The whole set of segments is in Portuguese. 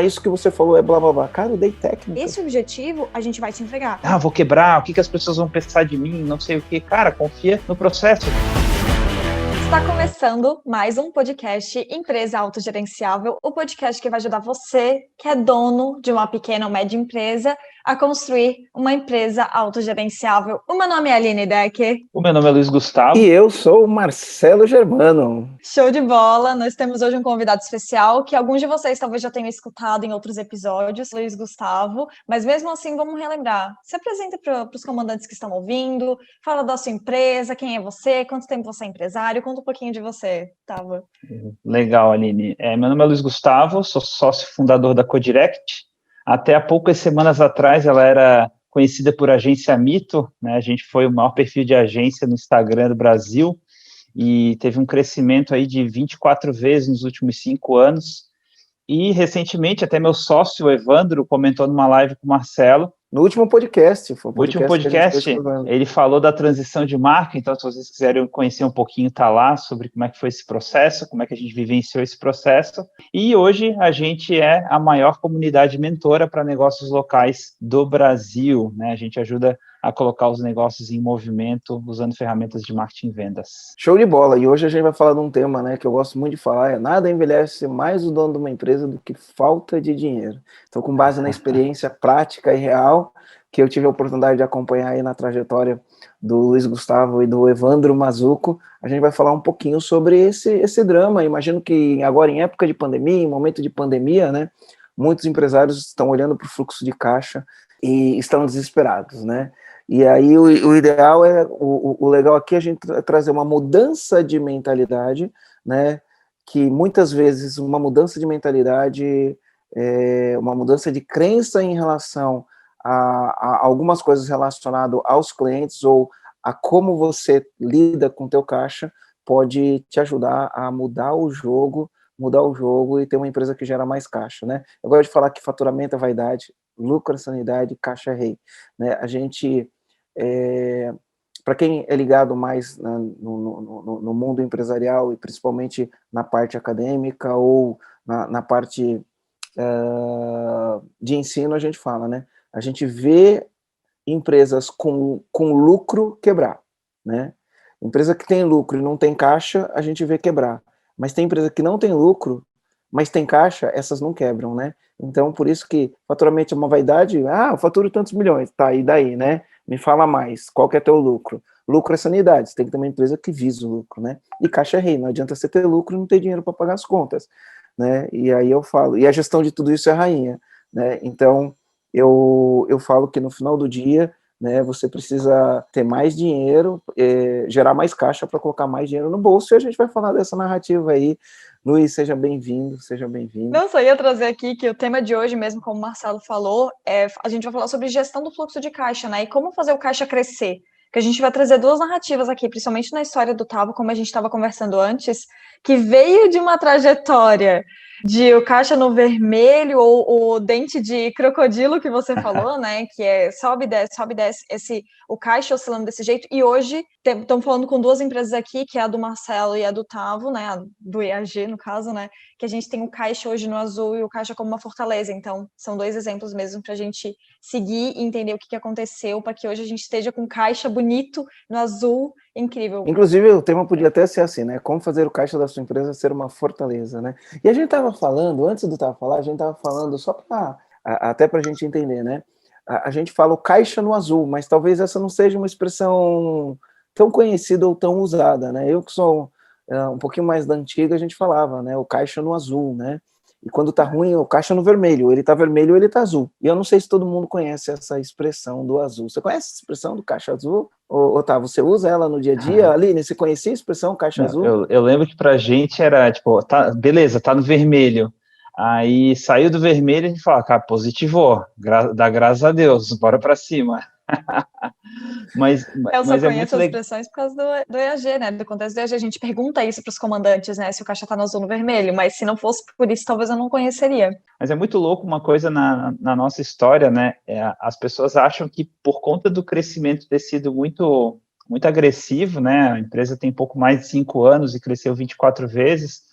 isso que você falou é blá blá blá. Cara, eu dei técnica. Esse objetivo a gente vai te entregar. Vou quebrar, o que as pessoas vão pensar de mim, não sei o que. Cara, confia no processo. Está começando mais um podcast Empresa Autogerenciável, o podcast que vai ajudar você, que é dono de uma pequena ou média empresa, a construir uma empresa autogerenciável. O meu nome é Aline Decker. O meu nome é Luiz Gustavo. E eu sou o Marcelo Germano. Show de bola! Nós temos hoje um convidado especial, que alguns de vocês talvez já tenham escutado em outros episódios, Luiz Gustavo, mas mesmo assim vamos relembrar. Se apresenta para os comandantes que estão ouvindo, fala da sua empresa, quem é você, quanto tempo você é empresário, conta um pouquinho de você, Gustavo. Legal, Aline. Meu nome é Luiz Gustavo, sou sócio fundador da Codirect. Até há poucas semanas atrás ela era conhecida por Agência Mito, né? A gente foi o maior perfil de agência no Instagram do Brasil e teve um crescimento aí de 24 vezes nos últimos 5 anos. E recentemente até meu sócio, o Evandro, comentou numa live com o Marcelo. No último podcast. No último podcast, ele falou da transição de marca, então se vocês quiserem conhecer um pouquinho, tá lá, sobre como é que foi esse processo, como é que a gente vivenciou esse processo. E hoje a gente é a maior comunidade mentora para negócios locais do Brasil, né? A gente ajuda a colocar os negócios em movimento usando ferramentas de marketing e vendas. Show de bola! E hoje a gente vai falar de um tema, né, que eu gosto muito de falar, nada envelhece mais o dono de uma empresa do que falta de dinheiro. Então, com base na experiência prática e real, que eu tive a oportunidade de acompanhar aí na trajetória do Luiz Gustavo e do Evandro Mazzucco, a gente vai falar um pouquinho sobre esse drama. Imagino que agora, em época de pandemia, em momento de pandemia, né, muitos empresários estão olhando para o fluxo de caixa e estão desesperados, né? E aí o ideal o legal aqui é a gente trazer uma mudança de mentalidade, né? Que muitas vezes uma mudança de mentalidade, uma mudança de crença em relação a algumas coisas relacionadas aos clientes ou a como você lida com o teu caixa pode te ajudar a mudar o jogo e ter uma empresa que gera mais caixa, né? Eu gosto de falar que faturamento é vaidade, lucro é sanidade, caixa é rei, né? A gente, para quem é ligado mais no mundo empresarial e principalmente na parte acadêmica ou na parte de ensino, a gente fala, né? A gente vê empresas com lucro quebrar, né? Empresa que tem lucro e não tem caixa, a gente vê quebrar. Mas tem empresa que não tem lucro, mas tem caixa, essas não quebram, né? Então, por isso que faturamento é uma vaidade. Eu faturo tantos milhões, tá, e daí, né? Me fala mais, qual que é teu lucro? Lucro é sanidade, você tem que ter uma empresa que visa o lucro, né? E caixa é rei, não adianta você ter lucro e não ter dinheiro para pagar as contas, né? E aí eu falo, e a gestão de tudo isso é rainha, né? Então, eu falo que no final do dia, né, você precisa ter mais dinheiro, gerar mais caixa para colocar mais dinheiro no bolso, e a gente vai falar dessa narrativa aí. Luiz, seja bem-vindo, seja bem-vindo. Não, só ia trazer aqui que o tema de hoje, mesmo como o Marcelo falou, a gente vai falar sobre gestão do fluxo de caixa, né, e como fazer o caixa crescer. Que a gente vai trazer duas narrativas aqui, principalmente na história do Tavo, como a gente estava conversando antes, que veio de uma trajetória de o caixa no vermelho ou o dente de crocodilo que você falou, né? Que sobe, desce, o caixa oscilando desse jeito. E hoje estamos falando com duas empresas aqui, que é a do Marcelo e a do Tavo, né? A do EAG, no caso, né? Que a gente tem o caixa hoje no azul e o caixa como uma fortaleza. Então, são dois exemplos mesmo para a gente seguir e entender o que aconteceu, para que hoje a gente esteja com caixa bonito no azul, incrível. Inclusive, o tema podia até ser assim, né? Como fazer o caixa da sua empresa ser uma fortaleza, né? E a gente estava falando, antes do Tavo falar, a gente estava falando só até para a gente entender, né? A gente fala o caixa no azul, mas talvez essa não seja uma expressão tão conhecida ou tão usada, né? Eu que sou um pouquinho mais da antiga, a gente falava, né? O caixa no azul, né? E quando tá ruim, o caixa no vermelho. Ele tá vermelho ou ele tá azul. E eu não sei se todo mundo conhece essa expressão do azul. Você conhece essa expressão do caixa azul? Ou tá, você usa ela no dia a dia? Aline, você conhecia a expressão caixa azul? Eu lembro que pra gente era, tipo, beleza, tá no vermelho. Aí saiu do vermelho e a gente fala, cara, positivou, dá graças a Deus, bora pra cima. Mas eu só é conheço muito as expressões por causa do EAG, né? Do contexto do EAG. A gente pergunta isso para os comandantes, né? Se o caixa tá no azul ou no vermelho, mas se não fosse por isso, talvez eu não conheceria. Mas é muito louco uma coisa na nossa história, né? As pessoas acham que por conta do crescimento ter sido muito, muito agressivo, né? A empresa tem pouco mais de 5 anos e cresceu 24 vezes,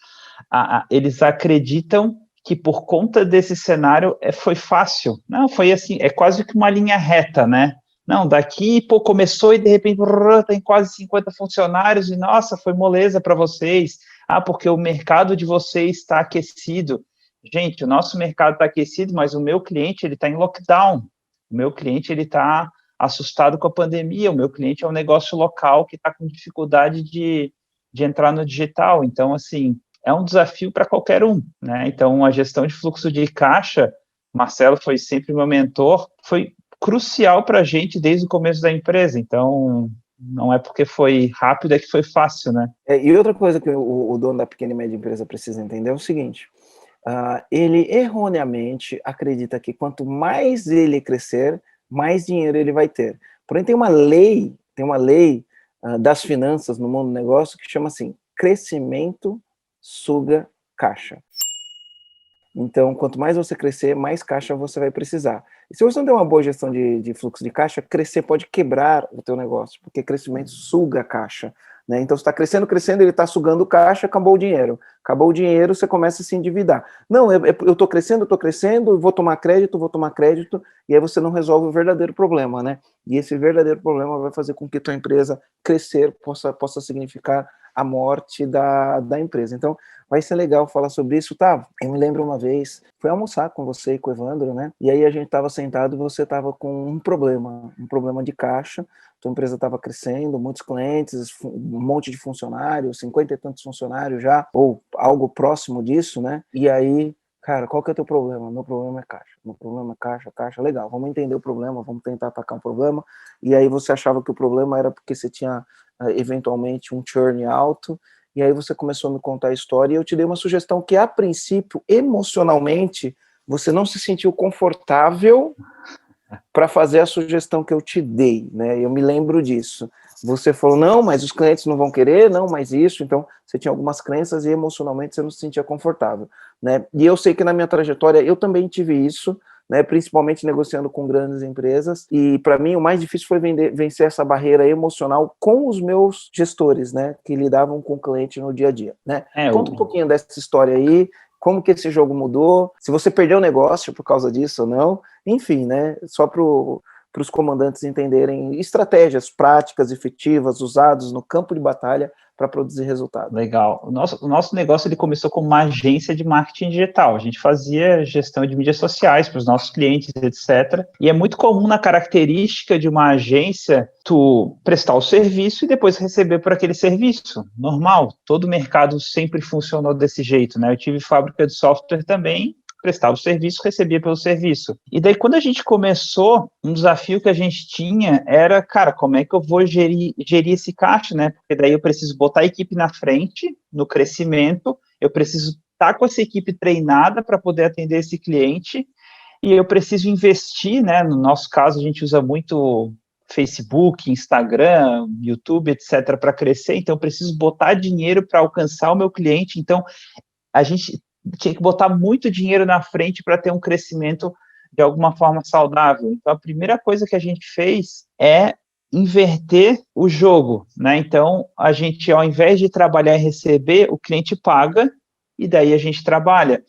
eles acreditam que por conta desse cenário foi fácil. Não, foi assim, é quase que uma linha reta, né? Não, daqui, pô, começou e de repente tem quase 50 funcionários e, nossa, foi moleza para vocês. Ah, porque o mercado de vocês está aquecido. Gente, o nosso mercado está aquecido, mas o meu cliente, ele está em lockdown. O meu cliente, ele está assustado com a pandemia. O meu cliente é um negócio local que está com dificuldade de entrar no digital. Então, assim, é um desafio para qualquer um, né? Então, a gestão de fluxo de caixa, Marcelo foi sempre meu mentor, foi crucial para a gente desde o começo da empresa. Então, não é porque foi rápido, é que foi fácil, né? E outra coisa que o dono da pequena e média empresa precisa entender é o seguinte, ele erroneamente acredita que quanto mais ele crescer, mais dinheiro ele vai ter. Porém, tem uma lei das finanças no mundo do negócio que chama assim, crescimento suga caixa. Então, quanto mais você crescer, mais caixa você vai precisar. E se você não tem uma boa gestão de fluxo de caixa, crescer pode quebrar o teu negócio, porque crescimento suga caixa. Né? Então, você está crescendo, ele está sugando caixa, acabou o dinheiro. Acabou o dinheiro, você começa a se endividar. Não, eu estou crescendo, vou tomar crédito, e aí você não resolve o verdadeiro problema, né? E esse verdadeiro problema vai fazer com que tua empresa crescer possa significar a morte da empresa. Então, vai ser legal falar sobre isso, tá? Eu me lembro uma vez, fui almoçar com você e com o Evandro, né? E aí a gente estava sentado e você estava com um problema de caixa, tua empresa estava crescendo, muitos clientes, um monte de funcionários, 50 e tantos funcionários já, ou algo próximo disso, né? E aí, cara, qual que é o teu problema? Meu problema é caixa. Meu problema é caixa, legal. Vamos entender o problema, vamos tentar atacar um problema. E aí você achava que o problema era porque você tinha eventualmente um churn alto, e aí você começou a me contar a história, e eu te dei uma sugestão que, a princípio, emocionalmente, você não se sentiu confortável para fazer a sugestão que eu te dei, né? Eu me lembro disso. Você falou, não, mas os clientes não vão querer, não, mas isso, então você tinha algumas crenças e emocionalmente você não se sentia confortável, né? E eu sei que na minha trajetória eu também tive isso, né, principalmente negociando com grandes empresas, e para mim o mais difícil foi vencer essa barreira emocional com os meus gestores, né, que lidavam com o cliente no dia a dia, né? Conta um pouquinho dessa história aí, como que esse jogo mudou, se você perdeu o negócio por causa disso ou não, enfim, né, só para os comandantes entenderem estratégias práticas, efetivas, usadas no campo de batalha para produzir resultado. Legal. O nosso negócio ele começou como uma agência de marketing digital. A gente fazia gestão de mídias sociais para os nossos clientes, etc. E é muito comum na característica de uma agência tu prestar o serviço e depois receber por aquele serviço. Normal. Todo mercado sempre funcionou desse jeito, né? Eu tive fábrica de software também, prestava o serviço, recebia pelo serviço. E daí, quando a gente começou, um desafio que a gente tinha era, cara, como é que eu vou gerir esse caixa, né? Porque daí eu preciso botar a equipe na frente, no crescimento, eu preciso estar com essa equipe treinada para poder atender esse cliente, e eu preciso investir, né? No nosso caso, a gente usa muito Facebook, Instagram, YouTube, etc., para crescer, então eu preciso botar dinheiro para alcançar o meu cliente, então a gente tinha que botar muito dinheiro na frente para ter um crescimento de alguma forma saudável. Então, a primeira coisa que a gente fez é inverter o jogo, né? Então, a gente, ao invés de trabalhar e receber, o cliente paga e daí a gente trabalha.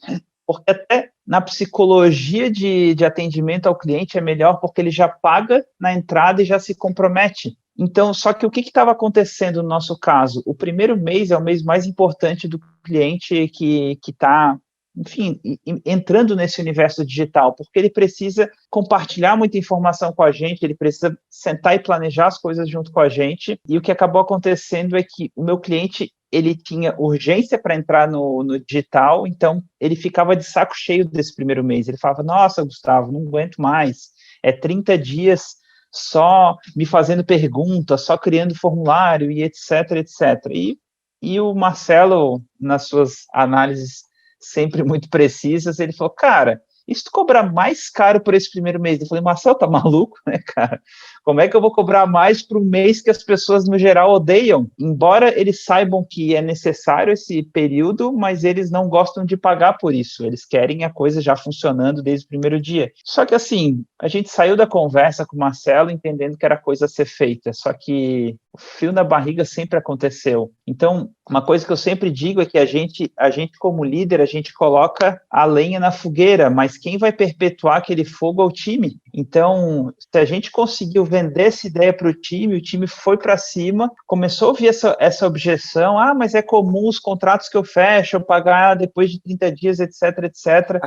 Porque até na psicologia de atendimento ao cliente é melhor porque ele já paga na entrada e já se compromete. Então, só que o que estava acontecendo no nosso caso? O primeiro mês é o mês mais importante do cliente que está, enfim, entrando nesse universo digital, porque ele precisa compartilhar muita informação com a gente, ele precisa sentar e planejar as coisas junto com a gente, e o que acabou acontecendo é que o meu cliente, ele tinha urgência para entrar no digital, então ele ficava de saco cheio desse primeiro mês, ele falava, nossa, Gustavo, não aguento mais, é 30 dias só me fazendo perguntas, só criando formulário e etc, etc. E o Marcelo, nas suas análises sempre muito precisas, ele falou, cara, e se tu cobrar mais caro por esse primeiro mês? Eu falei, Marcelo, tá maluco, né, cara? Como é que eu vou cobrar mais para o mês que as pessoas, no geral, odeiam? Embora eles saibam que é necessário esse período, mas eles não gostam de pagar por isso. Eles querem a coisa já funcionando desde o primeiro dia. Só que, assim, a gente saiu da conversa com o Marcelo entendendo que era coisa a ser feita, só que o frio na barriga sempre aconteceu. Então, uma coisa que eu sempre digo é que a gente como líder, a gente coloca a lenha na fogueira, mas quem vai perpetuar aquele fogo é o time. Então, se a gente conseguiu vender essa ideia para o time foi para cima, começou a ouvir essa objeção, mas é comum os contratos que eu fecho, eu pagar depois de 30 dias, etc, etc.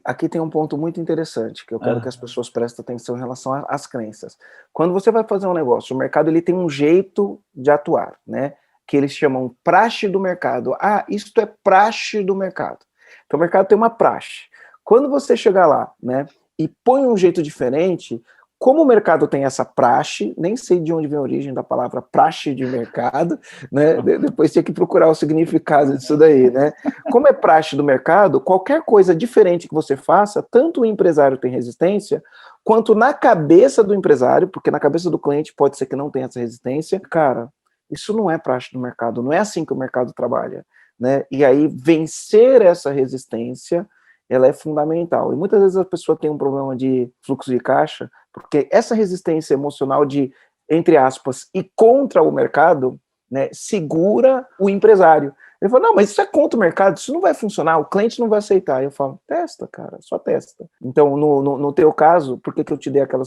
Aqui tem um ponto muito interessante, que eu quero que as pessoas prestem atenção em relação às crenças. Quando você vai fazer um negócio, o mercado ele tem um jeito de atuar, né? Que eles chamam praxe do mercado. Isto é praxe do mercado. Então o mercado tem uma praxe. Quando você chegar lá, né, e põe um jeito diferente, como o mercado tem essa praxe, nem sei de onde vem a origem da palavra praxe de mercado, né? Depois tinha que procurar o significado disso daí, né? Como é praxe do mercado, qualquer coisa diferente que você faça, tanto o empresário tem resistência, quanto na cabeça do empresário, porque na cabeça do cliente pode ser que não tenha essa resistência, cara, isso não é praxe do mercado, não é assim que o mercado trabalha, né? E aí vencer essa resistência, ela é fundamental. E muitas vezes a pessoa tem um problema de fluxo de caixa, porque essa resistência emocional de, entre aspas, ir contra o mercado, né, segura o empresário. Ele fala, não, mas isso é contra o mercado, isso não vai funcionar, o cliente não vai aceitar. Eu falo, testa, cara, só testa. Então, no teu caso, por que eu te dei aquela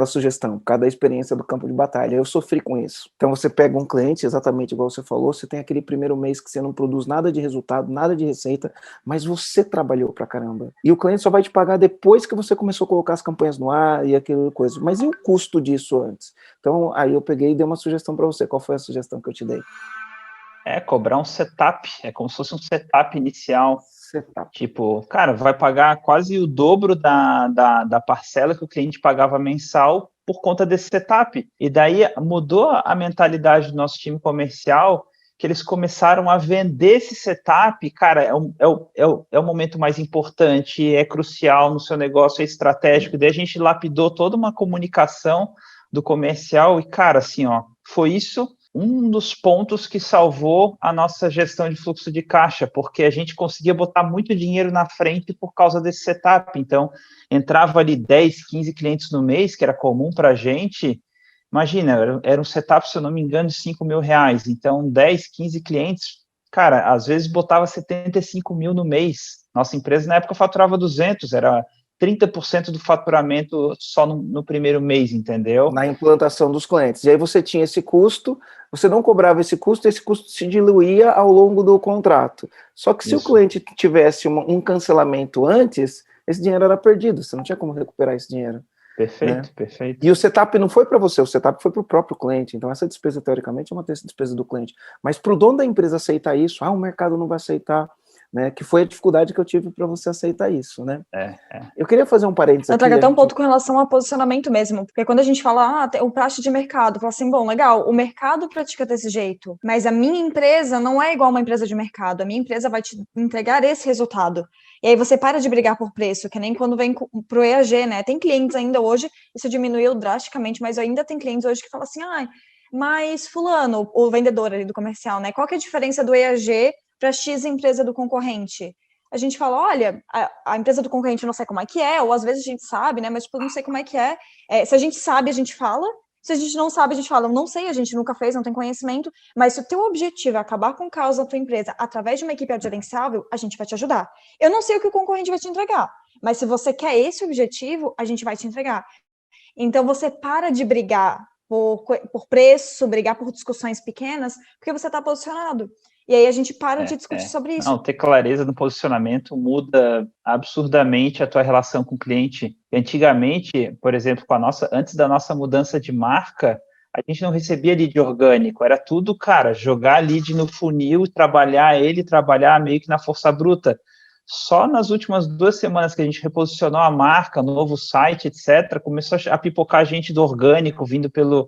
sugestão? Por causa da experiência do campo de batalha. Eu sofri com isso. Então, você pega um cliente, exatamente igual você falou, você tem aquele primeiro mês que você não produz nada de resultado, nada de receita, mas você trabalhou pra caramba. E o cliente só vai te pagar depois que você começou a colocar as campanhas no ar e aquela coisa. Mas e o custo disso antes? Então, aí eu peguei e dei uma sugestão para você. Qual foi a sugestão que eu te dei? Cobrar um setup, é como se fosse um setup inicial. Setup. Tipo, cara, vai pagar quase o dobro da parcela que o cliente pagava mensal por conta desse setup. E daí mudou a mentalidade do nosso time comercial, que eles começaram a vender esse setup. Cara, é o momento mais importante, é crucial no seu negócio, é estratégico. E daí a gente lapidou toda uma comunicação do comercial e, cara, assim, foi isso um dos pontos que salvou a nossa gestão de fluxo de caixa, porque a gente conseguia botar muito dinheiro na frente por causa desse setup. Então, entrava ali 10, 15 clientes no mês, que era comum para a gente. Imagina, era um setup, se eu não me engano, de R$5.000. Então, 10, 15 clientes, cara, às vezes botava 75 mil no mês. Nossa empresa, na época, faturava 200, era 30% do faturamento só no primeiro mês, entendeu? Na implantação dos clientes. E aí você tinha esse custo, você não cobrava esse custo se diluía ao longo do contrato. Só que se o cliente tivesse um cancelamento antes, esse dinheiro era perdido, você não tinha como recuperar esse dinheiro. Perfeito, né? Perfeito. E o setup não foi para você, o setup foi para o próprio cliente. Então essa despesa, teoricamente, é uma despesa do cliente. Mas para o dono da empresa aceitar isso, o mercado não vai aceitar, né? Que foi a dificuldade que eu tive para você aceitar isso, né? Eu queria fazer um parênteses aqui. Eu trago até um ponto com relação ao posicionamento mesmo, porque quando a gente fala, tem o praxe de mercado, fala assim, bom, legal, o mercado pratica desse jeito, mas a minha empresa não é igual uma empresa de mercado, a minha empresa vai te entregar esse resultado. E aí você para de brigar por preço, que nem quando vem pro EAG, né? Tem clientes ainda hoje, isso diminuiu drasticamente, mas ainda tem clientes hoje que falam assim, mas fulano, o vendedor ali do comercial, né? Qual que é a diferença do EAG para X empresa do concorrente? A gente fala, olha, a empresa do concorrente eu não sei como é que é, ou às vezes a gente sabe, né? Mas tipo, eu não sei como é que é. Se a gente sabe, a gente fala. Se a gente não sabe, a gente fala, eu não sei, a gente nunca fez, não tem conhecimento, mas se o teu objetivo é acabar com o caos da tua empresa através de uma equipe gerenciável, a gente vai te ajudar. Eu não sei o que o concorrente vai te entregar, mas se você quer esse objetivo, a gente vai te entregar. Então, você para de brigar por preço, brigar por discussões pequenas, porque você está posicionado. E aí a gente para de discutir sobre isso. Não, ter clareza no posicionamento muda absurdamente a tua relação com o cliente. Antigamente, por exemplo, antes da nossa mudança de marca, a gente não recebia lead orgânico, era tudo, cara, jogar lead no funil, trabalhar meio que na força bruta. Só nas últimas 2 semanas que a gente reposicionou a marca, novo site, etc., começou a pipocar gente do orgânico, vindo pelo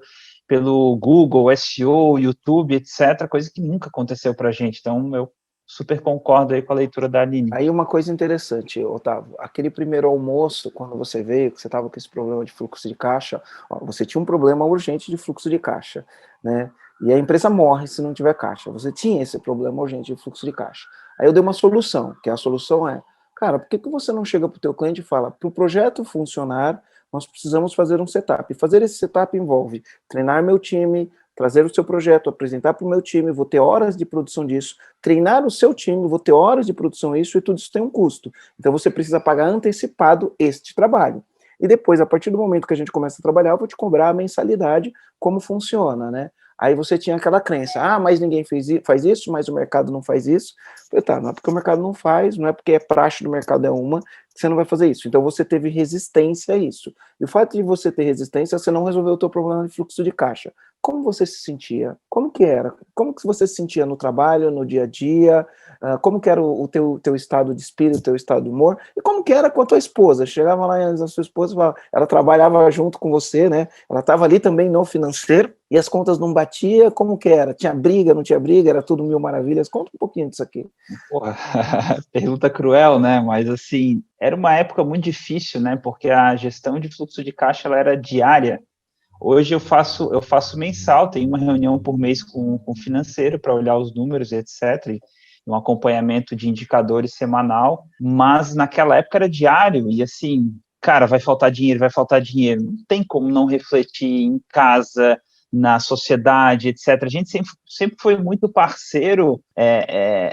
Google, SEO, YouTube, etc., coisa que nunca aconteceu para a gente. Então, eu super concordo aí com a leitura da Aline. Aí uma coisa interessante, Otávio, aquele primeiro almoço, quando você veio, que você estava com esse problema de fluxo de caixa, você tinha um problema urgente de fluxo de caixa, né? E a empresa morre se não tiver caixa. Você tinha esse problema urgente de fluxo de caixa. Aí eu dei uma solução, que a solução é, Cara, por que você não chega para o teu cliente e fala, para o projeto funcionar, nós precisamos fazer um setup. Fazer esse setup envolve treinar meu time, trazer o seu projeto, apresentar para o meu time, vou ter horas de produção disso, treinar o seu time, vou ter horas de produção disso, e tudo isso tem um custo. Então você precisa pagar antecipado este trabalho. E depois, a partir do momento que a gente começa a trabalhar, eu vou te cobrar a mensalidade, como funciona, né? Aí você tinha aquela crença, mas ninguém faz isso, mas o mercado não faz isso. Eu falei, tá, não é porque o mercado não faz, não é porque é praxe do mercado que você não vai fazer isso. Então você teve resistência a isso. E o fato de você ter resistência, você não resolveu o teu problema de fluxo de caixa. Como você se sentia? Como que era? Como que você se sentia no trabalho, no dia a dia? Como que era o teu estado de espírito, o teu estado de humor? E como que era com a tua esposa? Chegava lá a sua esposa, ela trabalhava junto com você, né? Ela estava ali também no financeiro, e as contas não batiam, como que era? Tinha briga, não tinha briga? Era tudo mil maravilhas? Conta um pouquinho disso aqui. Porra, pergunta cruel, né? Mas, assim, era uma época muito difícil, né? Porque a gestão de fluxo de caixa, ela era diária. Hoje eu faço mensal, tenho uma reunião por mês com o financeiro para olhar os números, etc., e um acompanhamento de indicadores semanal, mas naquela época era diário, e assim, cara, vai faltar dinheiro, não tem como não refletir em casa, na sociedade, etc. A gente sempre foi muito parceiro,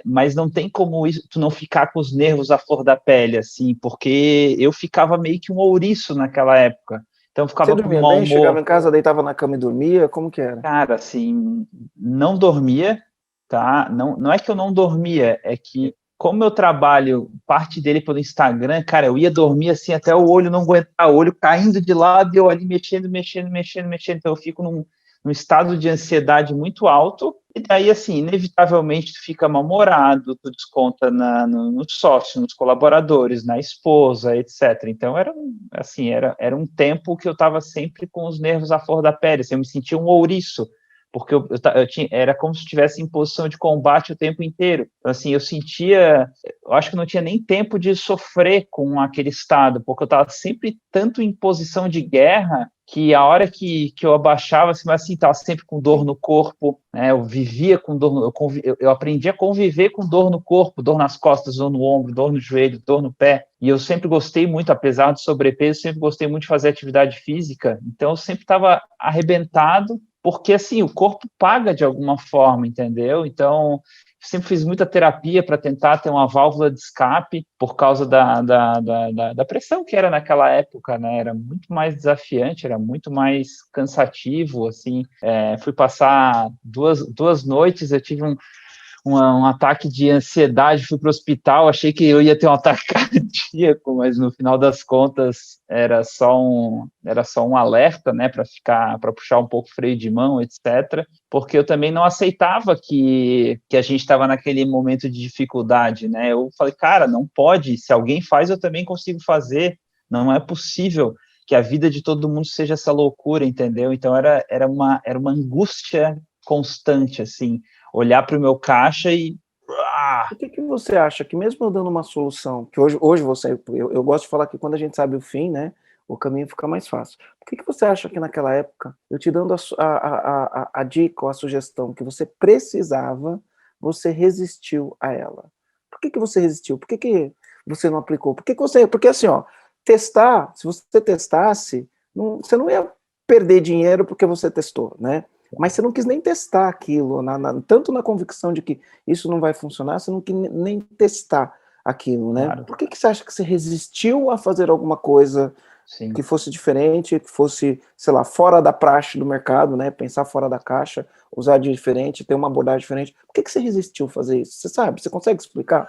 mas não tem como isso, tu não ficar com os nervos à flor da pele, assim, porque eu ficava meio que um ouriço naquela época. Então eu ficava Você com dormia mau bem? humor. Chegava em casa, deitava na cama e dormia? Como que era? Cara, assim, não dormia, tá? Não é que eu não dormia, é que como eu trabalho parte dele pelo Instagram, cara, eu ia dormir assim até o olho não aguentar, o olho caindo de lado e eu ali mexendo. Então eu fico num estado de ansiedade muito alto, e daí, assim, inevitavelmente tu fica mal-humorado, tu desconta no sócio, nos colaboradores, na esposa, etc. Então era um tempo que eu estava sempre com os nervos à flor da pele, assim, eu me sentia um ouriço, porque era como se estivesse em posição de combate o tempo inteiro. Então, assim, eu acho que não tinha nem tempo de sofrer com aquele estado, porque eu estava sempre tanto em posição de guerra, que a hora que eu abaixava, assim, mas assim, estava sempre com dor no corpo, né? Eu vivia com dor, eu aprendi a conviver com dor no corpo, dor nas costas, dor no ombro, dor no joelho, dor no pé, e eu sempre gostei muito, apesar do sobrepeso, sempre gostei muito de fazer atividade física, então eu sempre estava arrebentado, porque, assim, o corpo paga de alguma forma, entendeu? Então, sempre fiz muita terapia para tentar ter uma válvula de escape por causa da pressão que era naquela época, né? Era muito mais desafiante, era muito mais cansativo, assim. Fui passar duas noites, eu tive um ataque de ansiedade, fui para o hospital, achei que eu ia ter um ataque cardíaco, mas no final das contas era só um alerta, né, para puxar um pouco o freio de mão, etc., porque eu também não aceitava que a gente estava naquele momento de dificuldade, né? Eu falei, cara, não pode, se alguém faz, eu também consigo fazer, não é possível que a vida de todo mundo seja essa loucura, entendeu? Então era uma angústia constante, assim, olhar para o meu caixa e... O que você acha que mesmo eu dando uma solução, que hoje eu gosto de falar que quando a gente sabe o fim, né, o caminho fica mais fácil. Por que você acha que naquela época, eu te dando a dica ou a sugestão que você precisava, você resistiu a ela? Por que você resistiu? Por que você não aplicou? Porque assim, ó, testar, se você testasse, você não ia perder dinheiro porque você testou, né? Mas você não quis nem testar aquilo, tanto na convicção de que isso não vai funcionar, você não quis nem testar aquilo, né? Claro. Por que você acha que você resistiu a fazer alguma coisa Sim. que fosse diferente, que fosse, sei lá, fora da praxe do mercado, né? Pensar fora da caixa, usar de diferente, ter uma abordagem diferente. Por que você resistiu a fazer isso? Você sabe? Você consegue explicar?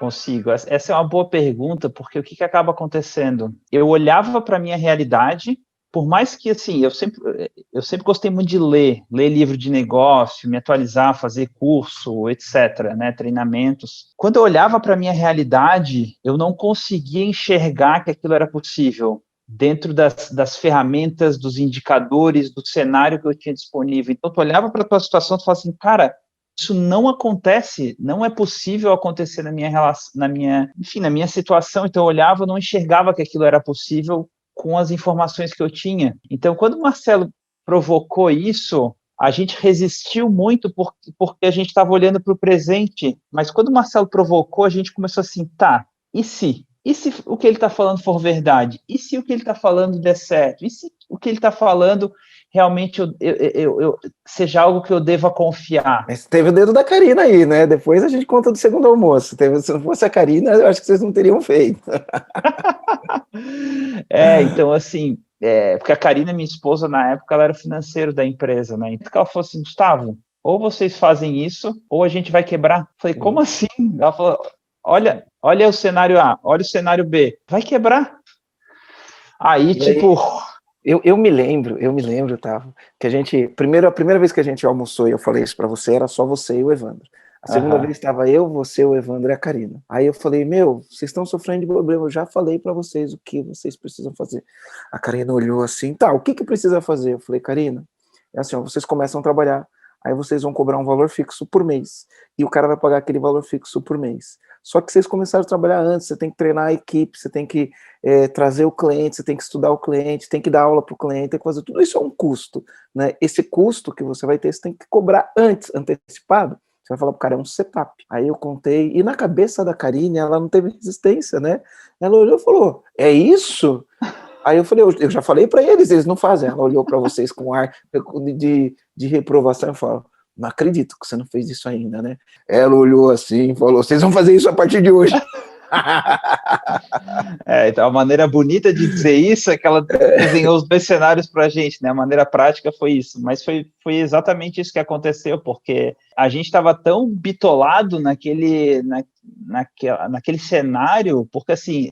Consigo. Essa é uma boa pergunta, porque o que acaba acontecendo? Eu olhava para a minha realidade, por mais que, assim, eu sempre gostei muito de ler livro de negócio, me atualizar, fazer curso, etc., né, treinamentos. Quando eu olhava para a minha realidade, eu não conseguia enxergar que aquilo era possível dentro das ferramentas, dos indicadores, do cenário que eu tinha disponível. Então, tu olhava para a tua situação e falava assim, cara, isso não acontece, não é possível acontecer na minha situação. Então eu olhava, não enxergava que aquilo era possível com as informações que eu tinha. Então, quando o Marcelo provocou isso, a gente resistiu muito porque a gente estava olhando para o presente. Mas quando o Marcelo provocou, a gente começou assim, tá, e se? E se o que ele está falando for verdade? E se o que ele está falando der certo? E se o que ele está falando realmente seja algo que eu deva confiar? Mas teve o dedo da Karina aí, né? Depois a gente conta do segundo almoço. Se não fosse a Karina, eu acho que vocês não teriam feito. Então, assim, porque a Karina, minha esposa, na época, ela era o financeiro da empresa, né? Então ela falou assim, Gustavo, ou vocês fazem isso, ou a gente vai quebrar. Eu falei, como assim? Ela falou, olha o cenário A, olha o cenário B, vai quebrar. Aí, tipo... Eu me lembro, tá? Que a primeira vez que a gente almoçou e eu falei isso pra você, era só você e o Evandro. A segunda vez estava eu, você, o Evandro e a Karina. Aí eu falei, vocês estão sofrendo de problema, eu já falei pra vocês o que vocês precisam fazer. A Karina olhou assim, tá, o que precisa fazer? Eu falei, Karina, é assim, ó, vocês começam a trabalhar, aí vocês vão cobrar um valor fixo por mês, e o cara vai pagar aquele valor fixo por mês. Só que vocês começaram a trabalhar antes, você tem que treinar a equipe, você tem que trazer o cliente, você tem que estudar o cliente, tem que dar aula para o cliente, tem que fazer tudo isso é um custo, né? Esse custo que você vai ter, você tem que cobrar antes, antecipado. Você vai falar pro cara, é um setup. Aí eu contei, e na cabeça da Karine, ela não teve resistência, né? Ela olhou e falou, é isso? Aí eu falei, eu já falei para eles não fazem. Ela olhou para vocês com ar de reprovação e falou, não acredito que você não fez isso ainda, né? Ela olhou assim e falou, vocês vão fazer isso a partir de hoje. Então a maneira bonita de dizer isso é que ela desenhou os 2 cenários para a gente, né? A maneira prática foi isso, mas foi exatamente isso que aconteceu, porque a gente estava tão bitolado naquele cenário, porque assim,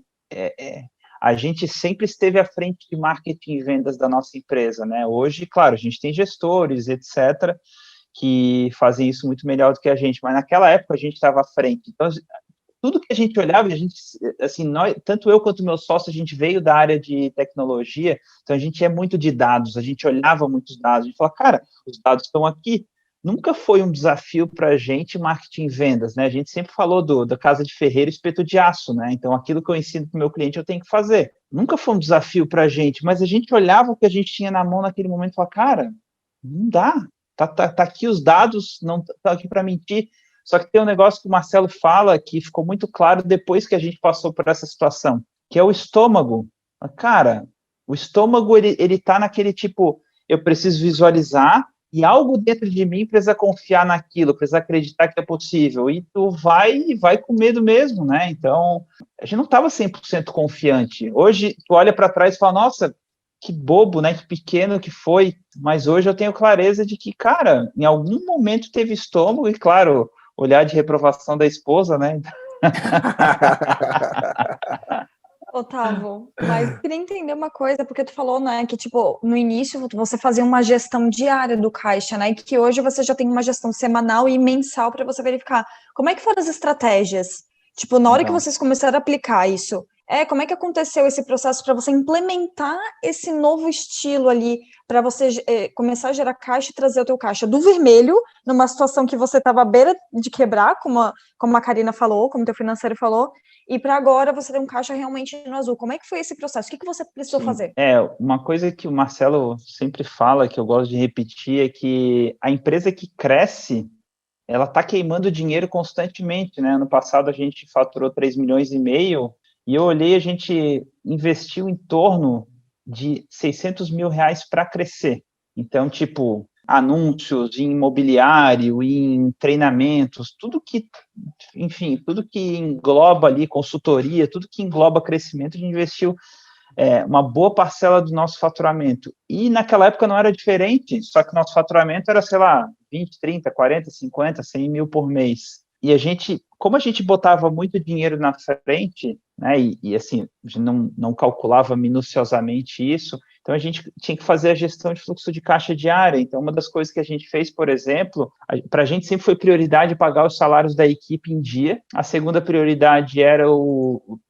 a gente sempre esteve à frente de marketing e vendas da nossa empresa, né? Hoje, claro, a gente tem gestores, etc., que fazem isso muito melhor do que a gente, mas naquela época a gente estava à frente. Então, tudo que a gente olhava, tanto eu quanto meu sócio, a gente veio da área de tecnologia, então a gente é muito de dados, a gente olhava muitos dados, a gente falava, cara, os dados estão aqui. Nunca foi um desafio para a gente marketing e vendas, né? A gente sempre falou da casa de ferreiro espeto de aço, né? Então, aquilo que eu ensino para o meu cliente, eu tenho que fazer. Nunca foi um desafio para a gente, mas a gente olhava o que a gente tinha na mão naquele momento e falava, cara, não dá. Tá aqui os dados, não tá aqui para mentir. Só que tem um negócio que o Marcelo fala que ficou muito claro depois que a gente passou por essa situação, que é o estômago. Cara, o estômago, ele tá naquele tipo, eu preciso visualizar e algo dentro de mim precisa confiar naquilo, precisa acreditar que é possível. E tu vai com medo mesmo, né? Então, a gente não estava 100% confiante. Hoje, tu olha para trás e fala, nossa, que bobo, né? Que pequeno que foi. Mas hoje eu tenho clareza de que, cara, em algum momento teve estômago e, claro, olhar de reprovação da esposa, né? Otávio, mas queria entender uma coisa, porque tu falou, né, que, tipo, no início você fazia uma gestão diária do caixa, né, e que hoje você já tem uma gestão semanal e mensal para você verificar. Como é que foram as estratégias? Tipo, na hora que vocês começaram a aplicar isso, como é que aconteceu esse processo para você implementar esse novo estilo ali, para você começar a gerar caixa e trazer o teu caixa do vermelho, numa situação que você estava à beira de quebrar, como a Karina falou, como o teu financeiro falou, e para agora você tem um caixa realmente no azul. Como é que foi esse processo? O que você precisou fazer? Uma coisa que o Marcelo sempre fala, que eu gosto de repetir, é que a empresa que cresce, ela está queimando dinheiro constantemente, né? Ano passado a gente faturou 3,5 milhões, e eu olhei, a gente investiu em torno de 600 mil reais para crescer. Então, tipo, anúncios em imobiliário, em treinamentos, tudo que engloba ali consultoria, tudo que engloba crescimento, a gente investiu uma boa parcela do nosso faturamento. E naquela época não era diferente, só que nosso faturamento era, sei lá, 20, 30, 40, 50, 100 mil por mês. E como a gente botava muito dinheiro na frente, né, e assim, não calculava minuciosamente isso, então a gente tinha que fazer a gestão de fluxo de caixa diária. Então, uma das coisas que a gente fez, por exemplo, para a gente sempre foi prioridade pagar os salários da equipe em dia, a segunda prioridade era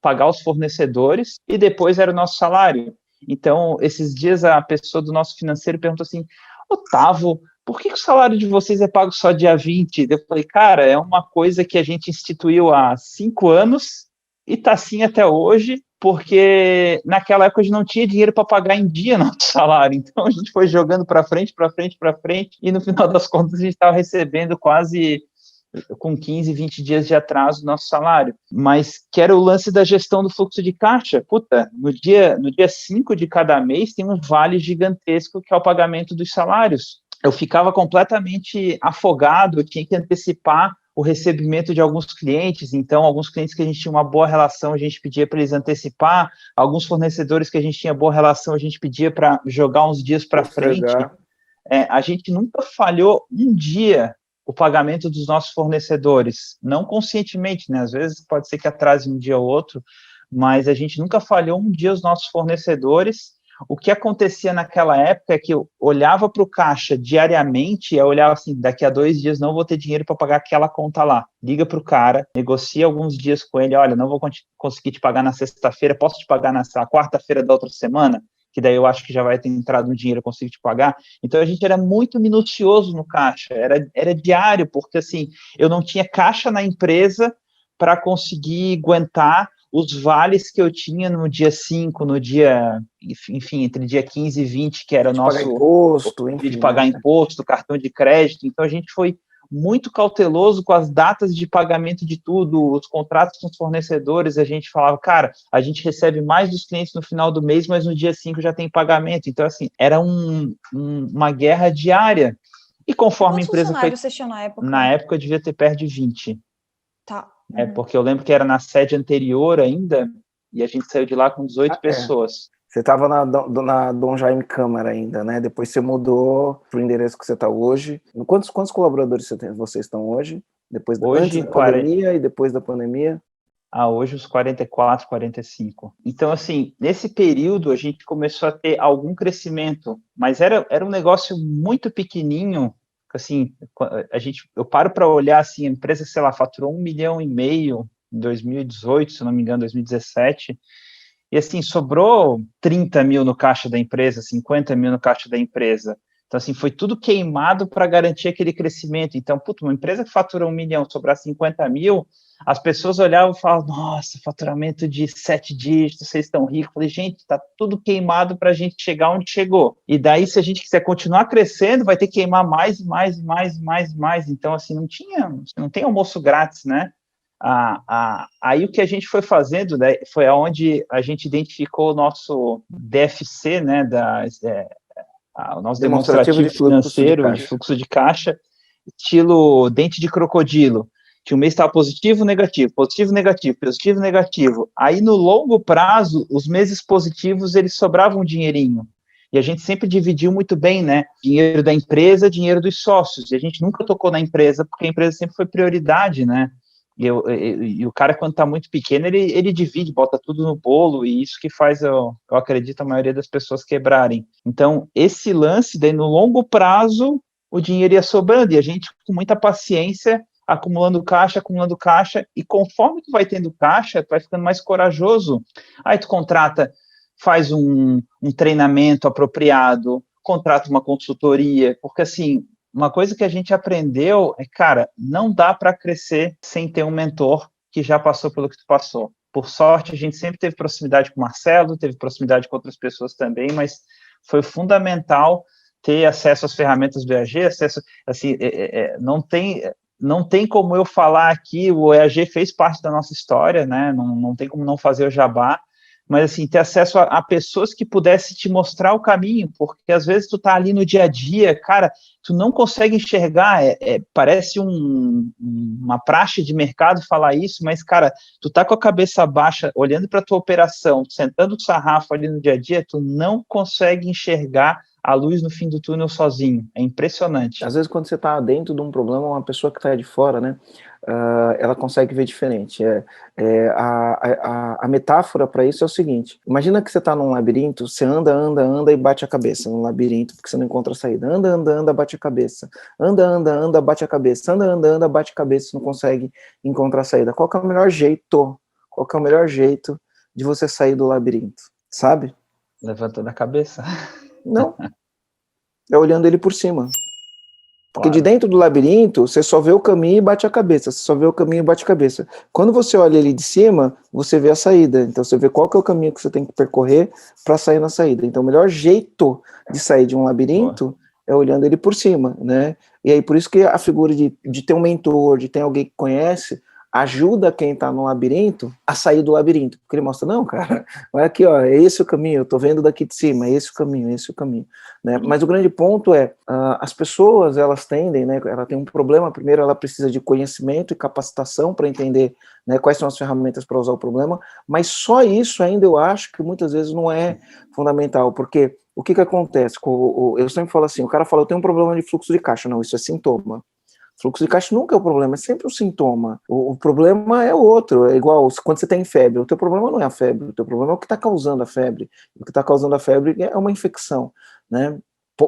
pagar os fornecedores, e depois era o nosso salário. Então, esses dias a pessoa do nosso financeiro perguntou assim, Otávio, por que o salário de vocês é pago só dia 20? Eu falei, cara, é uma coisa que a gente instituiu há 5 anos e está assim até hoje, porque naquela época a gente não tinha dinheiro para pagar em dia nosso salário, então a gente foi jogando para frente, e no final das contas a gente estava recebendo quase com 15, 20 dias de atraso no nosso salário, mas que era o lance da gestão do fluxo de caixa. Puta, no dia 5 de cada mês tem um vale gigantesco que é o pagamento dos salários. Eu ficava completamente afogado, eu tinha que antecipar o recebimento de alguns clientes, então alguns clientes que a gente tinha uma boa relação, a gente pedia para eles antecipar, alguns fornecedores que a gente tinha boa relação, a gente pedia para jogar uns dias para frente. A gente nunca falhou um dia o pagamento dos nossos fornecedores, não conscientemente, né? Às vezes pode ser que atrase um dia ou outro, mas a gente nunca falhou um dia os nossos fornecedores. O que acontecia naquela época é que eu olhava para o caixa diariamente e eu olhava assim, daqui a 2 dias não vou ter dinheiro para pagar aquela conta lá. Liga para o cara, negocia alguns dias com ele, olha, não vou conseguir te pagar na sexta-feira, posso te pagar na quarta-feira da outra semana? Que daí eu acho que já vai ter entrado um dinheiro, eu consigo te pagar. Então, a gente era muito minucioso no caixa, era diário, porque, assim, eu não tinha caixa na empresa para conseguir aguentar os vales que eu tinha no dia 5, no dia, enfim, entre dia 15 e 20, que era o nosso... Pagar imposto, enfim, de pagar imposto, cartão de crédito. Então, a gente foi muito cauteloso com as datas de pagamento de tudo, os contratos com os fornecedores, a gente falava, cara, a gente recebe mais dos clientes no final do mês, mas no dia 5 já tem pagamento. Então, assim, era uma guerra diária. E conforme a empresa foi... Você tinha na época? Na época, eu devia ter perto de 20. Tá. Porque eu lembro que era na sede anterior ainda, e a gente saiu de lá com 18 pessoas. Você estava na Dom Jaime Câmara ainda, né? Depois você mudou para o endereço que você está hoje. Quantos colaboradores vocês estão hoje? Antes da pandemia e depois da pandemia? Hoje os 44, 45. Então, assim, nesse período a gente começou a ter algum crescimento, mas era um negócio muito pequenininho. Assim, eu paro para olhar, assim, a empresa, sei lá, faturou 1,5 milhão em 2018, se não me engano, 2017, e assim, sobrou 30 mil no caixa da empresa, 50 mil no caixa da empresa. Então, assim, foi tudo queimado para garantir aquele crescimento. Então, uma empresa que fatura 1 milhão, sobrar 50 mil, as pessoas olhavam e falavam, nossa, faturamento de 7 dígitos, vocês estão ricos. Eu falei, gente, está tudo queimado para a gente chegar onde chegou. E daí, se a gente quiser continuar crescendo, vai ter que queimar mais. Então, assim, não tem almoço grátis, né? Aí o que a gente foi fazendo, né, foi onde a gente identificou o nosso DFC, né, o nosso demonstrativo financeiro de fluxo de caixa, estilo dente de crocodilo. Que um mês estava positivo, negativo, positivo, negativo, positivo, negativo. Aí, no longo prazo, os meses positivos, eles sobravam um dinheirinho. E a gente sempre dividiu muito bem, né? Dinheiro da empresa, dinheiro dos sócios. E a gente nunca tocou na empresa, porque a empresa sempre foi prioridade, né? E o cara, quando está muito pequeno, ele divide, bota tudo no bolo, e isso que faz, eu acredito, a maioria das pessoas quebrarem. Então, esse lance, daí no longo prazo, o dinheiro ia sobrando, e a gente, com muita paciência, acumulando caixa, e conforme tu vai tendo caixa, tu vai ficando mais corajoso. Aí tu faz um treinamento apropriado, contrata uma consultoria, porque assim, uma coisa que a gente aprendeu é, cara, não dá para crescer sem ter um mentor que já passou pelo que tu passou. Por sorte, a gente sempre teve proximidade com o Marcelo, teve proximidade com outras pessoas também, mas foi fundamental ter acesso às ferramentas do EAG, assim, não tem como eu falar aqui, o EAG fez parte da nossa história, né? Não tem como não fazer o jabá, mas assim, ter acesso a pessoas que pudessem te mostrar o caminho, porque às vezes tu tá ali no dia a dia, cara, tu não consegue enxergar, parece uma praxe de mercado falar isso, mas, cara, tu tá com a cabeça baixa, olhando para tua operação, sentando o sarrafo ali no dia a dia, tu não consegue enxergar a luz no fim do túnel sozinho. É impressionante. Às vezes, quando você está dentro de um problema, uma pessoa que está de fora, né, ela consegue ver diferente. A metáfora para isso é o seguinte: imagina que você está num labirinto, você anda e bate a cabeça no labirinto, porque você não encontra a saída. Anda, bate a cabeça. Anda, bate a cabeça. Anda, bate a cabeça, você não consegue encontrar a saída. Qual que é o melhor jeito? Qual que é o melhor jeito de você sair do labirinto? Sabe? Levantando a cabeça. Não. É olhando ele por cima. Porque de dentro do labirinto, você só vê o caminho e bate a cabeça. Você só vê o caminho e bate a cabeça. Quando você olha ele de cima, você vê a saída. Então você vê qual que é o caminho que você tem que percorrer para sair na saída. Então o melhor jeito de sair de um labirinto é olhando ele por cima, né? E aí, por isso que a figura de ter um mentor, de ter alguém que conhece, ajuda quem está no labirinto a sair do labirinto, porque ele mostra, não, cara, olha aqui, ó, é esse o caminho, eu estou vendo daqui de cima, é esse o caminho, é esse o caminho, né? Mas o grande ponto é, as pessoas, elas tendem, né, ela tem um problema, primeiro ela precisa de conhecimento e capacitação para entender, né, quais são as ferramentas para usar o problema, mas só isso ainda eu acho que muitas vezes não é fundamental, porque o que acontece? Eu sempre falo assim, o cara fala, eu tenho um problema de fluxo de caixa, não, isso é sintoma. Fluxo de caixa nunca é o problema, é sempre o sintoma. O problema é outro, é igual quando você tem febre, o teu problema não é a febre, o teu problema é o que está causando a febre. O que está causando a febre é uma infecção, né?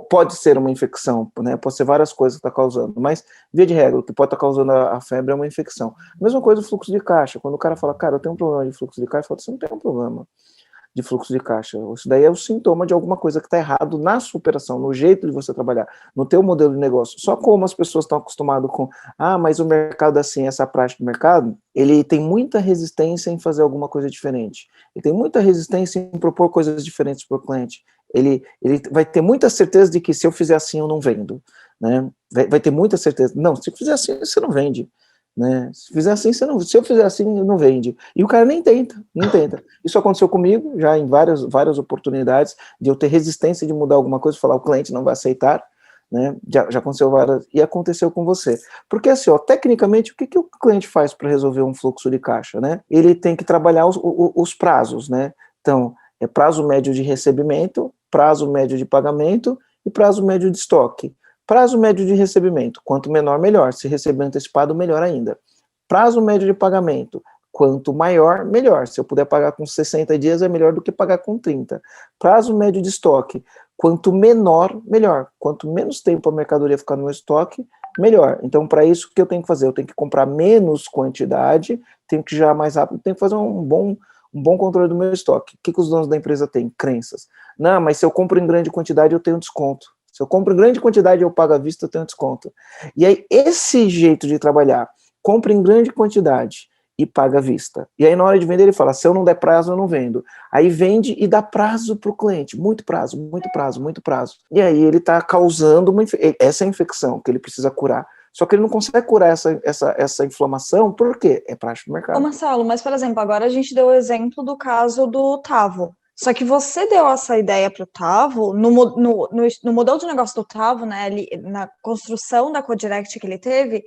Pode ser uma infecção, né? Pode ser várias coisas que está causando, mas, via de regra, o que pode estar causando a febre é uma infecção. Mesma coisa o fluxo de caixa, quando o cara fala, cara, eu tenho um problema de fluxo de caixa, eu falo, você não tem um problema de fluxo de caixa. Isso daí é o sintoma de alguma coisa que está errado na sua operação, no jeito de você trabalhar, no teu modelo de negócio. Só como as pessoas estão acostumadas com, mas o mercado é assim, essa prática do mercado, ele tem muita resistência em fazer alguma coisa diferente. Ele tem muita resistência em propor coisas diferentes para o cliente. Ele vai ter muita certeza de que se eu fizer assim, eu não vendo. Né? Vai ter muita certeza. Não, se eu fizer assim, você não vende. Né? Se fizer assim, se eu fizer assim, não vende. E o cara nem tenta. Isso aconteceu comigo já em várias oportunidades de eu ter resistência de mudar alguma coisa, falar o cliente não vai aceitar, né? Já aconteceu várias, e aconteceu com você. Porque assim, ó, tecnicamente, o que o cliente faz para resolver um fluxo de caixa, né? Ele tem que trabalhar os prazos, né? Então, é prazo médio de recebimento, prazo médio de pagamento e prazo médio de estoque. Prazo médio de recebimento, quanto menor, melhor. Se receber antecipado, melhor ainda. Prazo médio de pagamento, quanto maior, melhor. Se eu puder pagar com 60 dias, é melhor do que pagar com 30. Prazo médio de estoque, quanto menor, melhor. Quanto menos tempo a mercadoria ficar no meu estoque, melhor. Então, para isso, o que eu tenho que fazer? Eu tenho que comprar menos quantidade, tenho que girar mais rápido, tenho que fazer um bom controle do meu estoque. O que os donos da empresa têm? Crenças. Não, mas se eu compro em grande quantidade, eu tenho desconto. Se eu compro em grande quantidade e eu pago à vista, eu tenho desconto. E aí, esse jeito de trabalhar, compra em grande quantidade e paga à vista. E aí, na hora de vender, ele fala, se eu não der prazo, eu não vendo. Aí vende e dá prazo para o cliente. Muito prazo, muito prazo, muito prazo. E aí ele está causando essa infecção que ele precisa curar. Só que ele não consegue curar essa inflamação, por quê? É prática do mercado. Ô Marcelo, mas, por exemplo, agora a gente deu o exemplo do caso do Tavo. Só que você deu essa ideia para o Tavo, no modelo de negócio do Tavo, né, ali, na construção da Codirect que ele teve,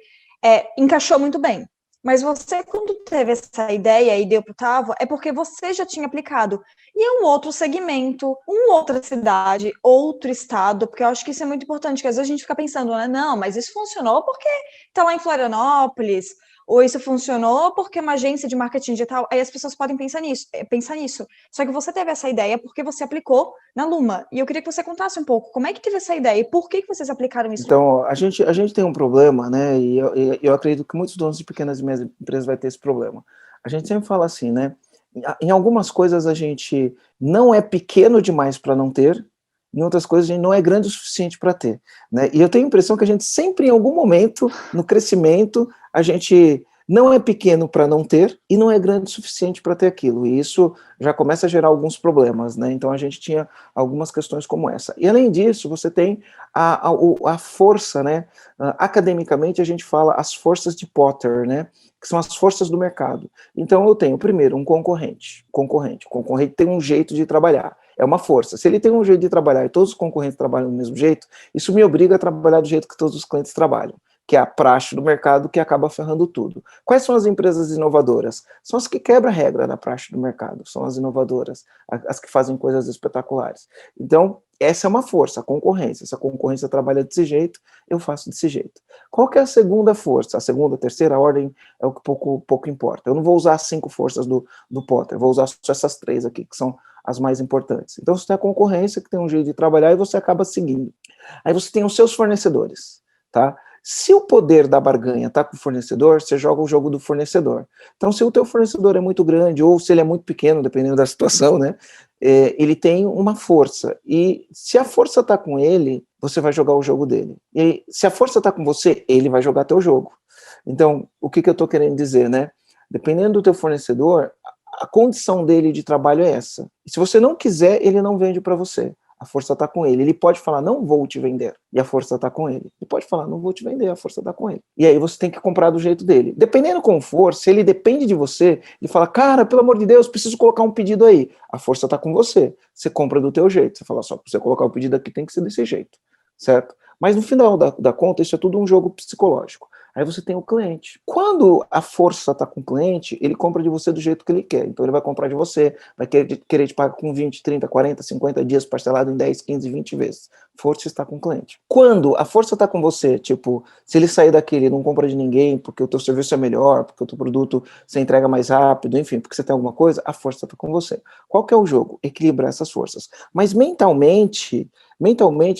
encaixou muito bem. Mas você, quando teve essa ideia e deu para o Tavo, é porque você já tinha aplicado. E é um outro segmento, uma outra cidade, outro estado, porque eu acho que isso é muito importante, que às vezes a gente fica pensando, né, não, mas isso funcionou porque está lá em Florianópolis, ou isso funcionou porque é uma agência de marketing digital, aí as pessoas podem pensar nisso. Só que você teve essa ideia porque você aplicou na Luma. E eu queria que você contasse um pouco como é que teve essa ideia e por que vocês aplicaram isso. Então, a gente tem um problema, né? E eu acredito que muitos donos de pequenas e médias empresas vão ter esse problema. A gente sempre fala assim, né? Em algumas coisas a gente não é pequeno demais para não ter, em outras coisas a gente não é grande o suficiente para ter, né? E eu tenho a impressão que a gente sempre, em algum momento, no crescimento, a gente não é pequeno para não ter e não é grande o suficiente para ter aquilo. E isso já começa a gerar alguns problemas, né? Então a gente tinha algumas questões como essa. E além disso, você tem a força, né? Academicamente a gente fala as forças de Potter, né? Que são as forças do mercado. Então eu tenho, primeiro, um concorrente. O concorrente tem um jeito de trabalhar. É uma força. Se ele tem um jeito de trabalhar e todos os concorrentes trabalham do mesmo jeito, isso me obriga a trabalhar do jeito que todos os clientes trabalham, que é a praxe do mercado que acaba ferrando tudo. Quais são as empresas inovadoras? São as que quebram a regra da praxe do mercado, são as inovadoras, as que fazem coisas espetaculares. Então, essa é uma força, a concorrência. Se a concorrência trabalha desse jeito, eu faço desse jeito. Qual que é a segunda força? A segunda, a terceira ordem é o que pouco importa. Eu não vou usar as 5 forças do Potter, vou usar só essas 3 aqui, que são as mais importantes. Então, você tem a concorrência, que tem um jeito de trabalhar, e você acaba seguindo. Aí você tem os seus fornecedores, tá? Se o poder da barganha está com o fornecedor, você joga o jogo do fornecedor. Então, se o teu fornecedor é muito grande, ou se ele é muito pequeno, dependendo da situação, né, ele tem uma força. E se a força está com ele, você vai jogar o jogo dele. E se a força está com você, ele vai jogar teu jogo. Então, o que eu estou querendo dizer, né? Dependendo do teu fornecedor, a condição dele de trabalho é essa. E se você não quiser, ele não vende para você. a força está com ele. Ele pode falar, não vou te vender, e a força está com ele. Ele pode falar, não vou te vender, a força está com ele. E aí você tem que comprar do jeito dele. Dependendo como for, se ele depende de você, ele fala, cara, pelo amor de Deus, preciso colocar um pedido aí. A força está com você. Você compra do teu jeito. Você fala, só para você colocar o pedido aqui tem que ser desse jeito, certo? Mas no final da conta, isso é tudo um jogo psicológico. Aí você tem o cliente. Quando a força está com o cliente, ele compra de você do jeito que ele quer. Então ele vai comprar de você, vai querer te pagar com 20, 30, 40, 50 dias parcelado em 10, 15, 20 vezes. Força está com o cliente. Quando a força está com você, tipo, se ele sair daqui, ele não compra de ninguém, porque o teu serviço é melhor, porque o teu produto você entrega mais rápido, enfim, porque você tem alguma coisa, a força está com você. Qual que é o jogo? Equilibrar essas forças. Mas mentalmente,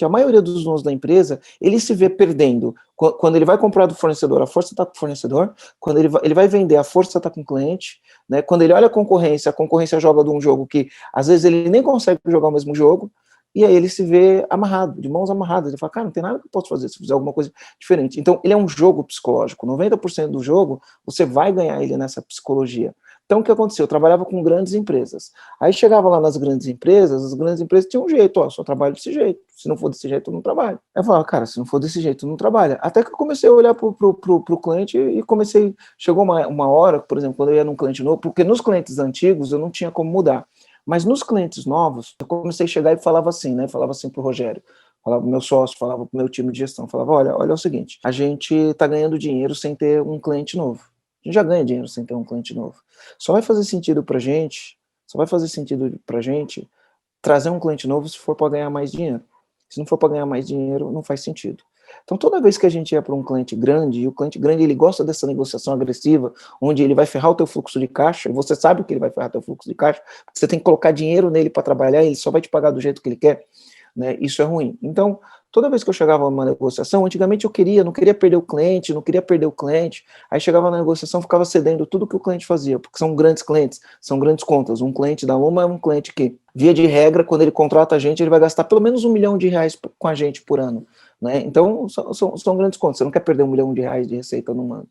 a maioria dos donos da empresa, ele se vê perdendo. Quando ele vai comprar do fornecedor, a força está com o fornecedor. Quando ele vai vender, a força está com o cliente. Né? Quando ele olha a concorrência joga de um jogo que, às vezes, ele nem consegue jogar o mesmo jogo. E aí ele se vê amarrado, de mãos amarradas. Ele fala, cara, não tem nada que eu possa fazer se fizer alguma coisa diferente. Então, ele é um jogo psicológico. 90% do jogo, você vai ganhar ele nessa psicologia. Então, o que aconteceu? Eu trabalhava com grandes empresas. Aí chegava lá nas grandes empresas, as grandes empresas tinham um jeito, ó, só trabalho desse jeito. Se não for desse jeito, eu não trabalho. Aí eu falava, cara, se não for desse jeito, eu não trabalho. Até que eu comecei a olhar pro cliente e chegou uma hora, por exemplo, quando eu ia num cliente novo, porque nos clientes antigos eu não tinha como mudar. Mas nos clientes novos, eu comecei a chegar e falava assim, né? Falava assim pro Rogério, falava pro meu sócio, falava pro meu time de gestão, falava, olha é o seguinte, a gente tá ganhando dinheiro sem ter um cliente novo. A gente já ganha dinheiro sem ter um cliente novo. Só vai fazer sentido pra gente trazer um cliente novo se for para ganhar mais dinheiro. Se não for para ganhar mais dinheiro, não faz sentido. Então, toda vez que a gente ia para um cliente grande, e o cliente grande ele gosta dessa negociação agressiva, onde ele vai ferrar o teu fluxo de caixa, e você sabe que ele vai ferrar o teu fluxo de caixa, porque você tem que colocar dinheiro nele para trabalhar, e ele só vai te pagar do jeito que ele quer, né? Isso é ruim. Então, toda vez que eu chegava numa negociação, antigamente não queria perder o cliente, aí chegava na negociação, ficava cedendo tudo que o cliente fazia, porque são grandes clientes, são grandes contas. Um cliente da Luma é um cliente que, via de regra, quando ele contrata a gente, ele vai gastar pelo menos R$1 milhão com a gente por ano, né? Então, são grandes contas, você não quer perder R$1 milhão de receita num ano.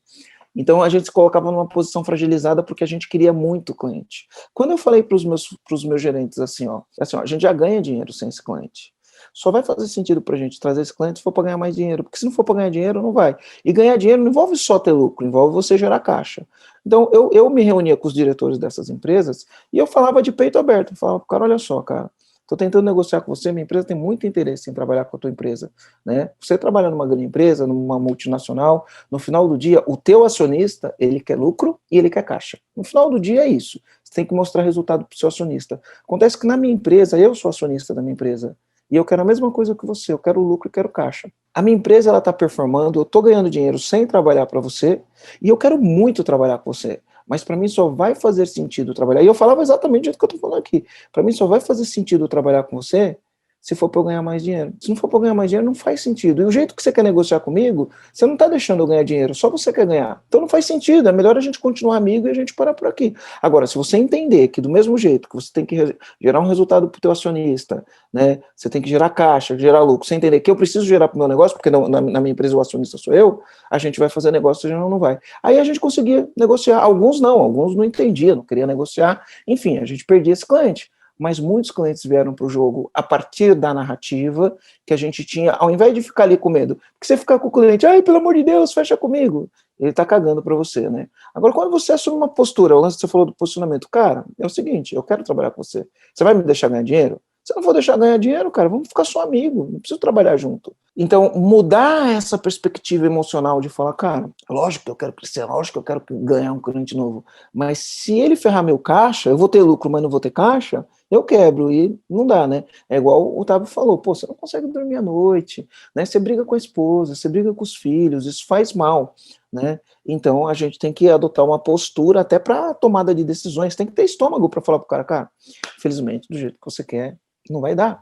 Então, a gente se colocava numa posição fragilizada porque a gente queria muito cliente. Quando eu falei para os meus gerentes assim, ó, a gente já ganha dinheiro sem esse cliente. Só vai fazer sentido para a gente trazer esse cliente se for para ganhar mais dinheiro, porque se não for para ganhar dinheiro, não vai. E ganhar dinheiro não envolve só ter lucro, envolve você gerar caixa. Então, eu me reunia com os diretores dessas empresas e eu falava de peito aberto, eu falava, cara, olha só, cara, estou tentando negociar com você, minha empresa tem muito interesse em trabalhar com a tua empresa, né? Você trabalha numa grande empresa, numa multinacional, no final do dia, o teu acionista, ele quer lucro e ele quer caixa. No final do dia é isso. Você tem que mostrar resultado para o seu acionista. Acontece que na minha empresa, eu sou acionista da minha empresa, e eu quero a mesma coisa que você, eu quero lucro e quero caixa. A minha empresa, ela está performando, eu estou ganhando dinheiro sem trabalhar para você, e eu quero muito trabalhar com você. Mas para mim só vai fazer sentido trabalhar. E eu falava exatamente do jeito que eu estou falando aqui. Para mim só vai fazer sentido trabalhar com você se for para eu ganhar mais dinheiro. Se não for para eu ganhar mais dinheiro, não faz sentido. E o jeito que você quer negociar comigo, você não está deixando eu ganhar dinheiro, só você quer ganhar. Então não faz sentido, é melhor a gente continuar amigo e a gente parar por aqui. Agora, se você entender que do mesmo jeito que você tem que gerar um resultado para o teu acionista, né, você tem que gerar caixa, gerar lucro, você entender que eu preciso gerar para o meu negócio, porque na minha empresa o acionista sou eu, a gente vai fazer negócio, senão não vai. Aí a gente conseguia negociar, alguns não entendiam, não queriam negociar, enfim, a gente perdia esse cliente. Mas muitos clientes vieram para o jogo a partir da narrativa que a gente tinha, ao invés de ficar ali com medo, porque você ficar com o cliente, ai, pelo amor de Deus, fecha comigo, ele está cagando para você, né? Agora, quando você assume uma postura, o lance que você falou do posicionamento, cara, é o seguinte, eu quero trabalhar com você, você vai me deixar ganhar dinheiro? Se eu não for deixar ganhar dinheiro, cara, vamos ficar só amigo, não preciso trabalhar junto. Então, mudar essa perspectiva emocional de falar, cara, lógico que eu quero crescer, lógico que eu quero ganhar um cliente novo, mas se ele ferrar meu caixa, eu vou ter lucro, mas não vou ter caixa, eu quebro, e não dá, né? É igual o Otávio falou, pô, você não consegue dormir à noite, né? Você briga com a esposa, você briga com os filhos, isso faz mal, né? Então, a gente tem que adotar uma postura até para tomada de decisões, tem que ter estômago para falar pro cara, infelizmente, do jeito que você quer, não vai dar,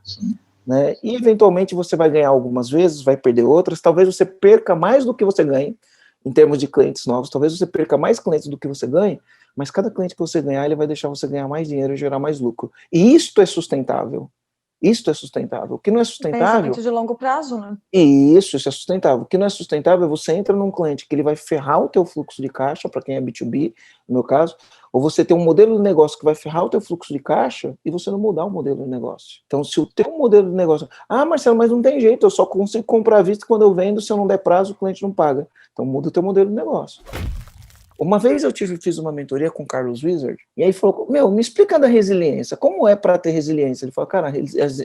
né? E eventualmente você vai ganhar algumas vezes, vai perder outras, talvez você perca mais do que você ganhe, em termos de clientes novos, talvez você perca mais clientes do que você ganhe, mas cada cliente que você ganhar, ele vai deixar você ganhar mais dinheiro e gerar mais lucro. E isto é sustentável. Isso é sustentável. O que não é sustentável... Pensamento de longo prazo, né? Isso é sustentável. O que não é sustentável é você entra num cliente que ele vai ferrar o teu fluxo de caixa, para quem é B2B, no meu caso, ou você tem um modelo de negócio que vai ferrar o teu fluxo de caixa e você não mudar o modelo de negócio. Então, se o teu modelo de negócio... Ah, Marcelo, mas não tem jeito, eu só consigo comprar à vista quando eu vendo, se eu não der prazo, o cliente não paga. Então, muda o teu modelo de negócio. Uma vez eu fiz uma mentoria com o Carlos Wizard, e aí ele falou, me explica da resiliência, como é para ter resiliência? Ele falou, cara, a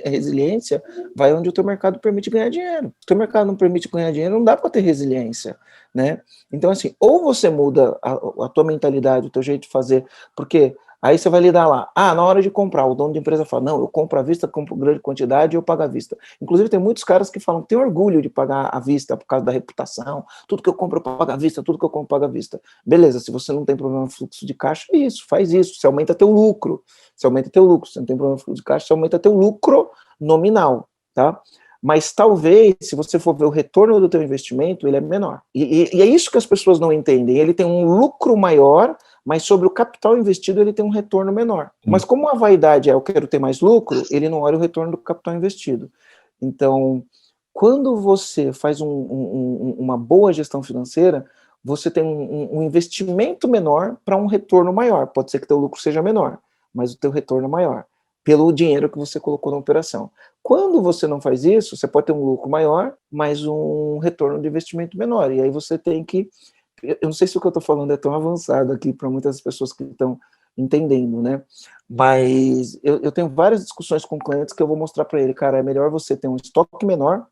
resiliência vai onde o teu mercado permite ganhar dinheiro. Se o teu mercado não permite ganhar dinheiro, não dá para ter resiliência, né? Então, assim, ou você muda a tua mentalidade, o teu jeito de fazer, porque aí você vai lidar lá, na hora de comprar, o dono de empresa fala, não, eu compro à vista, compro grande quantidade e eu pago à vista. Inclusive tem muitos caras que falam que tem orgulho de pagar à vista por causa da reputação, tudo que eu compro eu pago à vista, tudo que eu compro eu pago à vista. Beleza, se você não tem problema no fluxo de caixa, faz isso, você aumenta teu lucro, se não tem problema no fluxo de caixa, você aumenta teu lucro nominal, tá? Mas talvez, se você for ver o retorno do teu investimento, ele é menor. E é isso que as pessoas não entendem, ele tem um lucro maior, mas sobre o capital investido ele tem um retorno menor. Mas como a vaidade é eu quero ter mais lucro, ele não olha o retorno do capital investido. Então, quando você faz uma boa gestão financeira, você tem um investimento menor para um retorno maior. Pode ser que teu lucro seja menor, mas o teu retorno é maior, pelo dinheiro que você colocou na operação. Quando você não faz isso, você pode ter um lucro maior, mas um retorno de investimento menor. E aí você tem que... Eu não sei se o que eu estou falando é tão avançado aqui para muitas pessoas que estão entendendo, né? Mas eu tenho várias discussões com clientes que eu vou mostrar para ele, cara, é melhor você ter um estoque menor,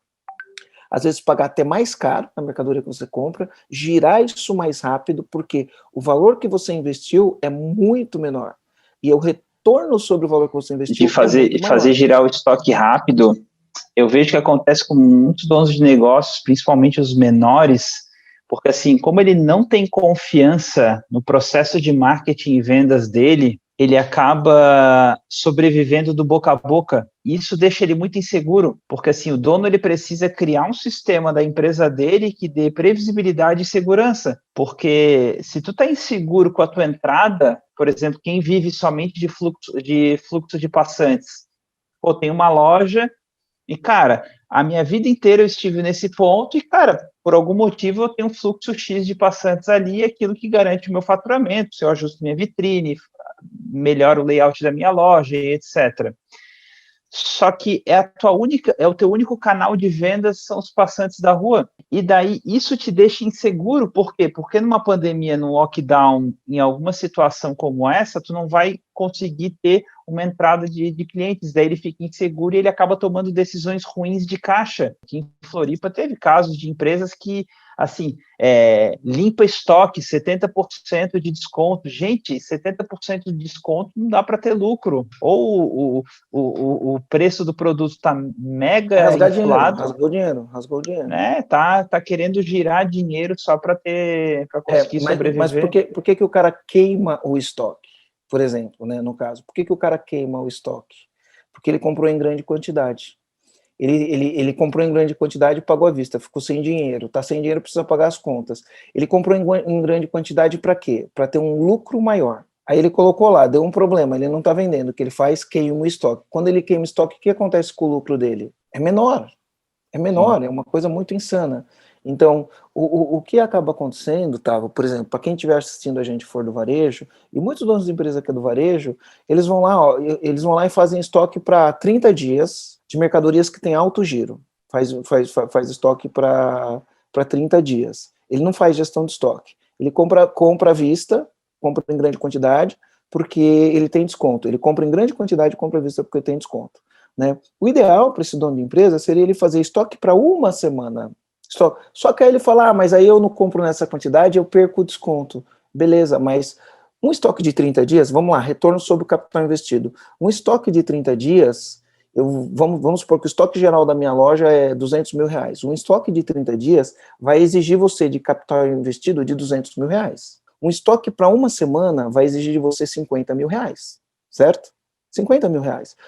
às vezes pagar até mais caro na mercadoria que você compra, girar isso mais rápido, porque o valor que você investiu é muito menor. E o retorno sobre o valor que você investiu de fazer girar o estoque rápido, eu vejo que acontece com muitos donos de negócios, principalmente os menores, porque assim, como ele não tem confiança no processo de marketing e vendas dele, ele acaba sobrevivendo do boca a boca. E isso deixa ele muito inseguro, porque assim, o dono ele precisa criar um sistema da empresa dele que dê previsibilidade e segurança, porque se tu tá inseguro com a tua entrada, por exemplo, quem vive somente de fluxo de passantes, tem uma loja e, cara, a minha vida inteira eu estive nesse ponto e, cara, por algum motivo eu tenho um fluxo X de passantes ali, aquilo que garante o meu faturamento, se eu ajusto minha vitrine, melhoro o layout da minha loja, etc. Só que é o teu único canal de vendas são os passantes da rua. E daí isso te deixa inseguro. Por quê? Porque numa pandemia, num lockdown, em alguma situação como essa, tu não vai conseguir ter uma entrada de clientes, daí ele fica inseguro e ele acaba tomando decisões ruins de caixa. Aqui em Floripa teve casos de empresas que, assim, limpa estoque, 70% de desconto. Gente, 70% de desconto não dá para ter lucro. Ou o preço do produto está mega inflado. Rasgou dinheiro. Né? Tá querendo girar dinheiro só para conseguir sobreviver. Mas por que o cara queima o estoque? Por exemplo, né, no caso, por que o cara queima o estoque? Porque ele comprou em grande quantidade. Ele comprou em grande quantidade e pagou à vista, ficou sem dinheiro, está sem dinheiro, precisa pagar as contas. Ele comprou em grande quantidade para quê? Para ter um lucro maior. Aí ele colocou lá, deu um problema, ele não está vendendo, o que ele faz? Queima o estoque. Quando ele queima o estoque, o que acontece com o lucro dele? É menor, é uma coisa muito insana. Então, o que acaba acontecendo, Tavo, por exemplo, para quem estiver assistindo a gente for do varejo, e muitos donos de empresa que é do varejo, eles vão lá e fazem estoque para 30 dias de mercadorias que tem alto giro. Faz estoque para 30 dias. Ele não faz gestão de estoque. Ele compra à vista, compra em grande quantidade, porque ele tem desconto. Ele compra em grande quantidade e compra à vista porque tem desconto. Né? O ideal para esse dono de empresa seria ele fazer estoque para uma semana. Só que aí ele fala, mas aí eu não compro nessa quantidade, eu perco o desconto. Beleza, mas um estoque de 30 dias, vamos lá, retorno sobre o capital investido. Um estoque de 30 dias, vamos supor que o estoque geral da minha loja é R$200 mil. Um estoque de 30 dias vai exigir você de capital investido de R$200 mil. Um estoque para uma semana vai exigir de você R$50 mil, certo? R$50 mil.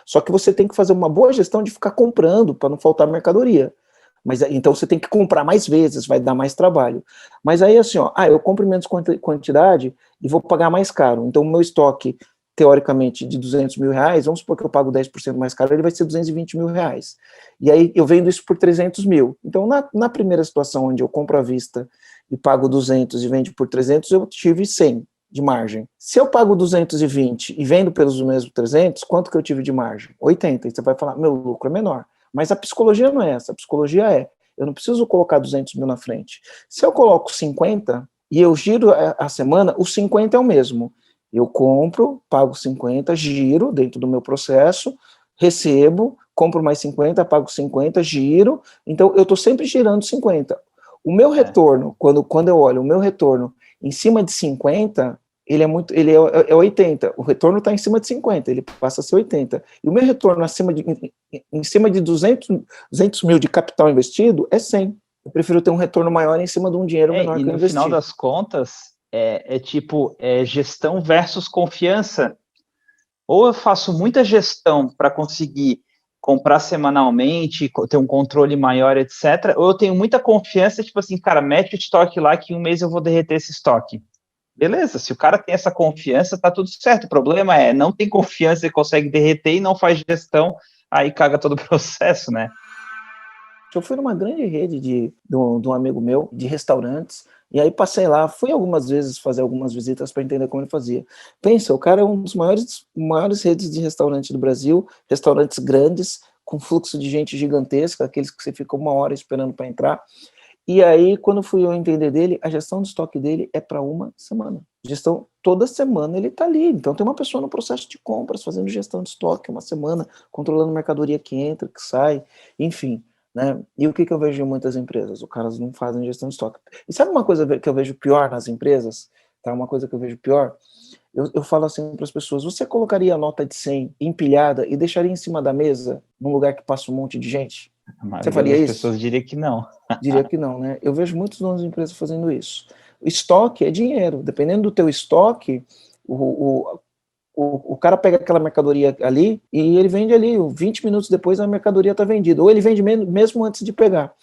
Só que você tem que fazer uma boa gestão de ficar comprando para não faltar mercadoria. Mas então você tem que comprar mais vezes, vai dar mais trabalho. Mas aí assim, eu compro em menos quantidade e vou pagar mais caro. Então o meu estoque teoricamente, de 200 mil reais, vamos supor que eu pago 10% mais caro, ele vai ser 220 mil reais. E aí eu vendo isso por 300 mil. Então, na primeira situação, onde eu compro à vista e pago 200 e vendo por 300, eu tive 100 de margem. Se eu pago 220 e vendo pelos mesmos 300, quanto que eu tive de margem? 80. E você vai falar, meu lucro é menor. Mas a psicologia não é essa. A psicologia é, eu não preciso colocar 200 mil na frente. Se eu coloco 50 e eu giro a semana, o 50 é o mesmo. Eu compro, pago 50, giro dentro do meu processo, recebo, compro mais 50, pago 50, giro. Então, eu estou sempre girando 50. O meu retorno, quando eu olho o meu retorno em cima de 50, ele é 80. O retorno está em cima de 50, ele passa a ser 80. E o meu retorno em cima de 200 mil de capital investido é 100. Eu prefiro ter um retorno maior em cima de um dinheiro menor que eu investi. E no final das contas, é gestão versus confiança. Ou eu faço muita gestão para conseguir comprar semanalmente, ter um controle maior, etc. Ou eu tenho muita confiança, tipo assim, cara, mete o estoque lá que em um mês eu vou derreter esse estoque. Beleza, se o cara tem essa confiança, tá tudo certo. O problema é, não tem confiança e consegue derreter e não faz gestão, aí caga todo o processo, né? Eu fui numa grande rede de um amigo meu, de restaurantes, e aí passei lá, fui algumas vezes fazer algumas visitas para entender como ele fazia. Pensa, o cara é um dos maiores redes de restaurante do Brasil, restaurantes grandes, com fluxo de gente gigantesca, aqueles que você fica uma hora esperando para entrar. E aí, quando fui eu entender dele, a gestão do estoque dele é para uma semana. Gestão, toda semana ele está ali. Então, tem uma pessoa no processo de compras, fazendo gestão de estoque uma semana, controlando mercadoria que entra, que sai, enfim. Né? E o que eu vejo em muitas empresas? Os caras não fazem gestão de estoque. E sabe uma coisa que eu vejo pior nas empresas? Tá? Uma coisa que eu vejo pior? Eu falo assim para as pessoas, você colocaria a nota de 100 empilhada e deixaria em cima da mesa, num lugar que passa um monte de gente? Você faria isso? As pessoas diriam que não. Diria que não, né? Eu vejo muitos donos de empresas fazendo isso. O estoque é dinheiro. Dependendo do teu estoque, o cara pega aquela mercadoria ali e ele vende ali, 20 minutos depois a mercadoria está vendida. Ou ele vende mesmo antes de pegar.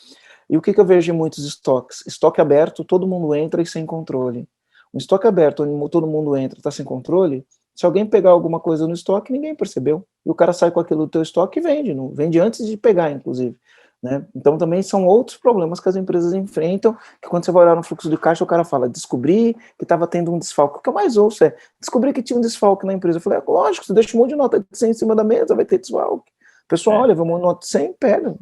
E o que eu vejo em muitos estoques? Estoque aberto, todo mundo entra e sem controle. Um estoque aberto, onde todo mundo entra e está sem controle, se alguém pegar alguma coisa no estoque, ninguém percebeu. E o cara sai com aquilo do teu estoque e vende. Não, vende antes de pegar, inclusive. Né? Então também são outros problemas que as empresas enfrentam, que quando você vai olhar no fluxo de caixa, o cara fala, descobri que estava tendo um desfalque. O que eu mais ouço é, descobri que tinha um desfalque na empresa. Eu falei, lógico, você deixa um monte de nota de 100 em cima da mesa, vai ter desfalque. O pessoal, olha, vamos nota de 100, pega.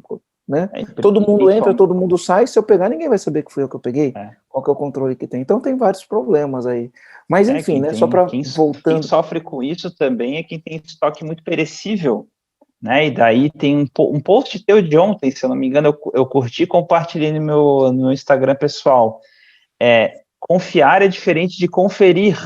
Né? Todo mundo entra, todo mundo sai, se eu pegar, ninguém vai saber que fui eu que eu peguei. Qual que é o controle que tem? Então tem vários problemas aí. Mas enfim, né, só para voltando... Quem sofre com isso também é quem tem estoque muito perecível. Né, e daí tem um post teu de ontem, se eu não me engano, eu curti e compartilhei no meu Instagram pessoal. Confiar é diferente de conferir,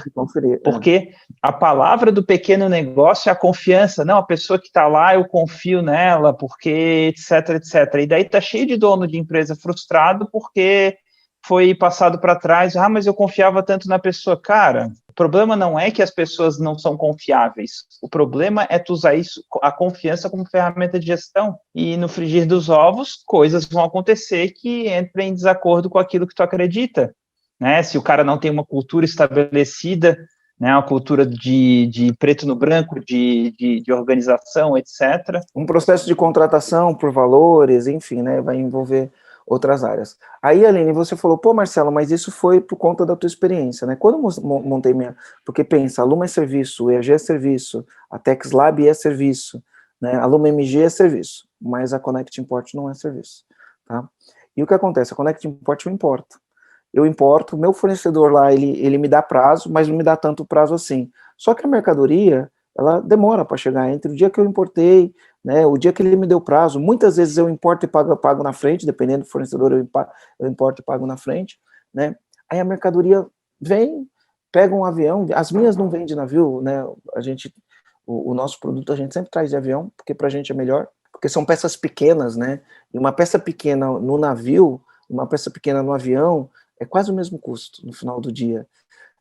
porque a palavra do pequeno negócio é a confiança. Não, a pessoa que está lá, eu confio nela, porque etc, etc. E daí tá cheio de dono de empresa frustrado porque foi passado para trás. Mas eu confiava tanto na pessoa. Cara, o problema não é que as pessoas não são confiáveis. O problema é tu usar isso, a confiança como ferramenta de gestão. E no frigir dos ovos, coisas vão acontecer que entram em desacordo com aquilo que tu acredita. Né? Se o cara não tem uma cultura estabelecida, né, uma cultura de preto no branco, de organização, etc. Um processo de contratação por valores, enfim, né, vai envolver outras áreas. Aí, Aline, você falou, pô, Marcelo, mas isso foi por conta da tua experiência, né? Quando eu montei porque pensa, a Luma é serviço, o EAG é serviço, a TexLab é serviço, né? A Luma MG é serviço, mas a Connect Import não é serviço, tá? E o que acontece? A Connect Import eu importo. Eu importo, o meu fornecedor lá, ele me dá prazo, mas não me dá tanto prazo assim. Só que a mercadoria, ela demora para chegar entre o dia que eu importei, né, o dia que ele me deu prazo. Muitas vezes eu importo e pago na frente, dependendo do fornecedor, eu importo e pago na frente, né? Aí a mercadoria vem, pega um avião, as minhas não vêm de navio, né? O nosso produto a gente sempre traz de avião, porque para a gente é melhor, porque são peças pequenas, né? E uma peça pequena no navio, uma peça pequena no avião, é quase o mesmo custo no final do dia,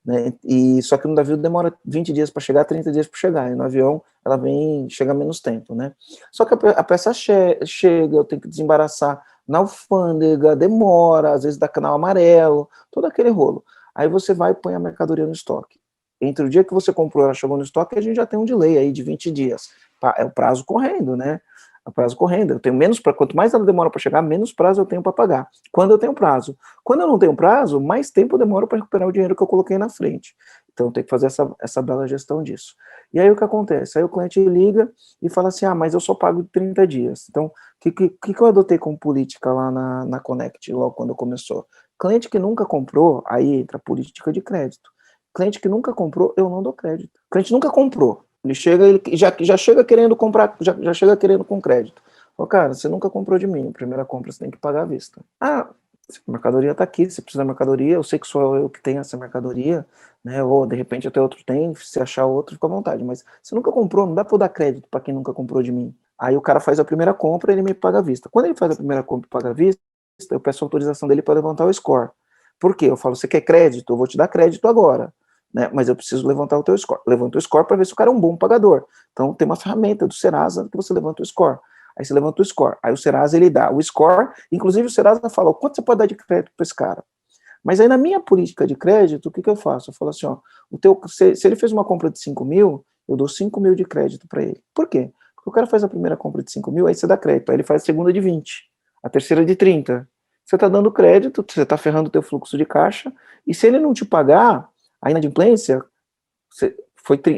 né? E só que no navio demora 20 dias para chegar, 30 dias para chegar, e no avião ela chega menos tempo, né? Só que a peça chega, eu tenho que desembaraçar na alfândega, demora, às vezes dá canal amarelo, todo aquele rolo. Aí você vai e põe a mercadoria no estoque. Entre o dia que você comprou e ela chegou no estoque, a gente já tem um delay aí de 20 dias. É o prazo correndo, né? É o prazo correndo. Eu tenho menos, quanto mais ela demora para chegar, menos prazo eu tenho para pagar. Quando eu tenho prazo. Quando eu não tenho prazo, mais tempo eu demoro para recuperar o dinheiro que eu coloquei na frente. Então, tem que fazer essa bela gestão disso. E aí, o que acontece? Aí o cliente liga e fala assim, mas eu só pago 30 dias. Então, o que eu adotei como política lá na Connect, logo quando começou? Cliente que nunca comprou, aí entra a política de crédito. Cliente que nunca comprou, eu não dou crédito. Cliente nunca comprou. Ele já chega querendo comprar, já chega querendo com crédito. Cara, você nunca comprou de mim. Primeira compra você tem que pagar à vista. A mercadoria está aqui, você precisa da mercadoria, eu sei que sou eu que tenho essa mercadoria, né? Ou de repente até outro tem, se achar outro, fica à vontade. Mas você nunca comprou, não dá para eu dar crédito para quem nunca comprou de mim. Aí o cara faz a primeira compra, ele me paga à vista. Quando ele faz a primeira compra e paga à vista, eu peço autorização dele para levantar o score. Por quê? Eu falo, você quer crédito? Eu vou te dar crédito agora. Né, mas eu preciso levantar o teu score. Levanta o score para ver se o cara é um bom pagador. Então, tem uma ferramenta do Serasa que você levanta o score. Aí você levanta o score. Aí o Serasa, ele dá o score, inclusive o Serasa fala, quanto você pode dar de crédito para esse cara? Mas aí, na minha política de crédito, o que eu faço? Eu falo assim, se ele fez uma compra de 5 mil, eu dou 5 mil de crédito para ele. Por quê? Porque o cara faz a primeira compra de 5 mil, aí você dá crédito. Aí ele faz a segunda de 20, a terceira de 30. Você está dando crédito, você está ferrando o teu fluxo de caixa, e se ele não te pagar, a inadimplência, aí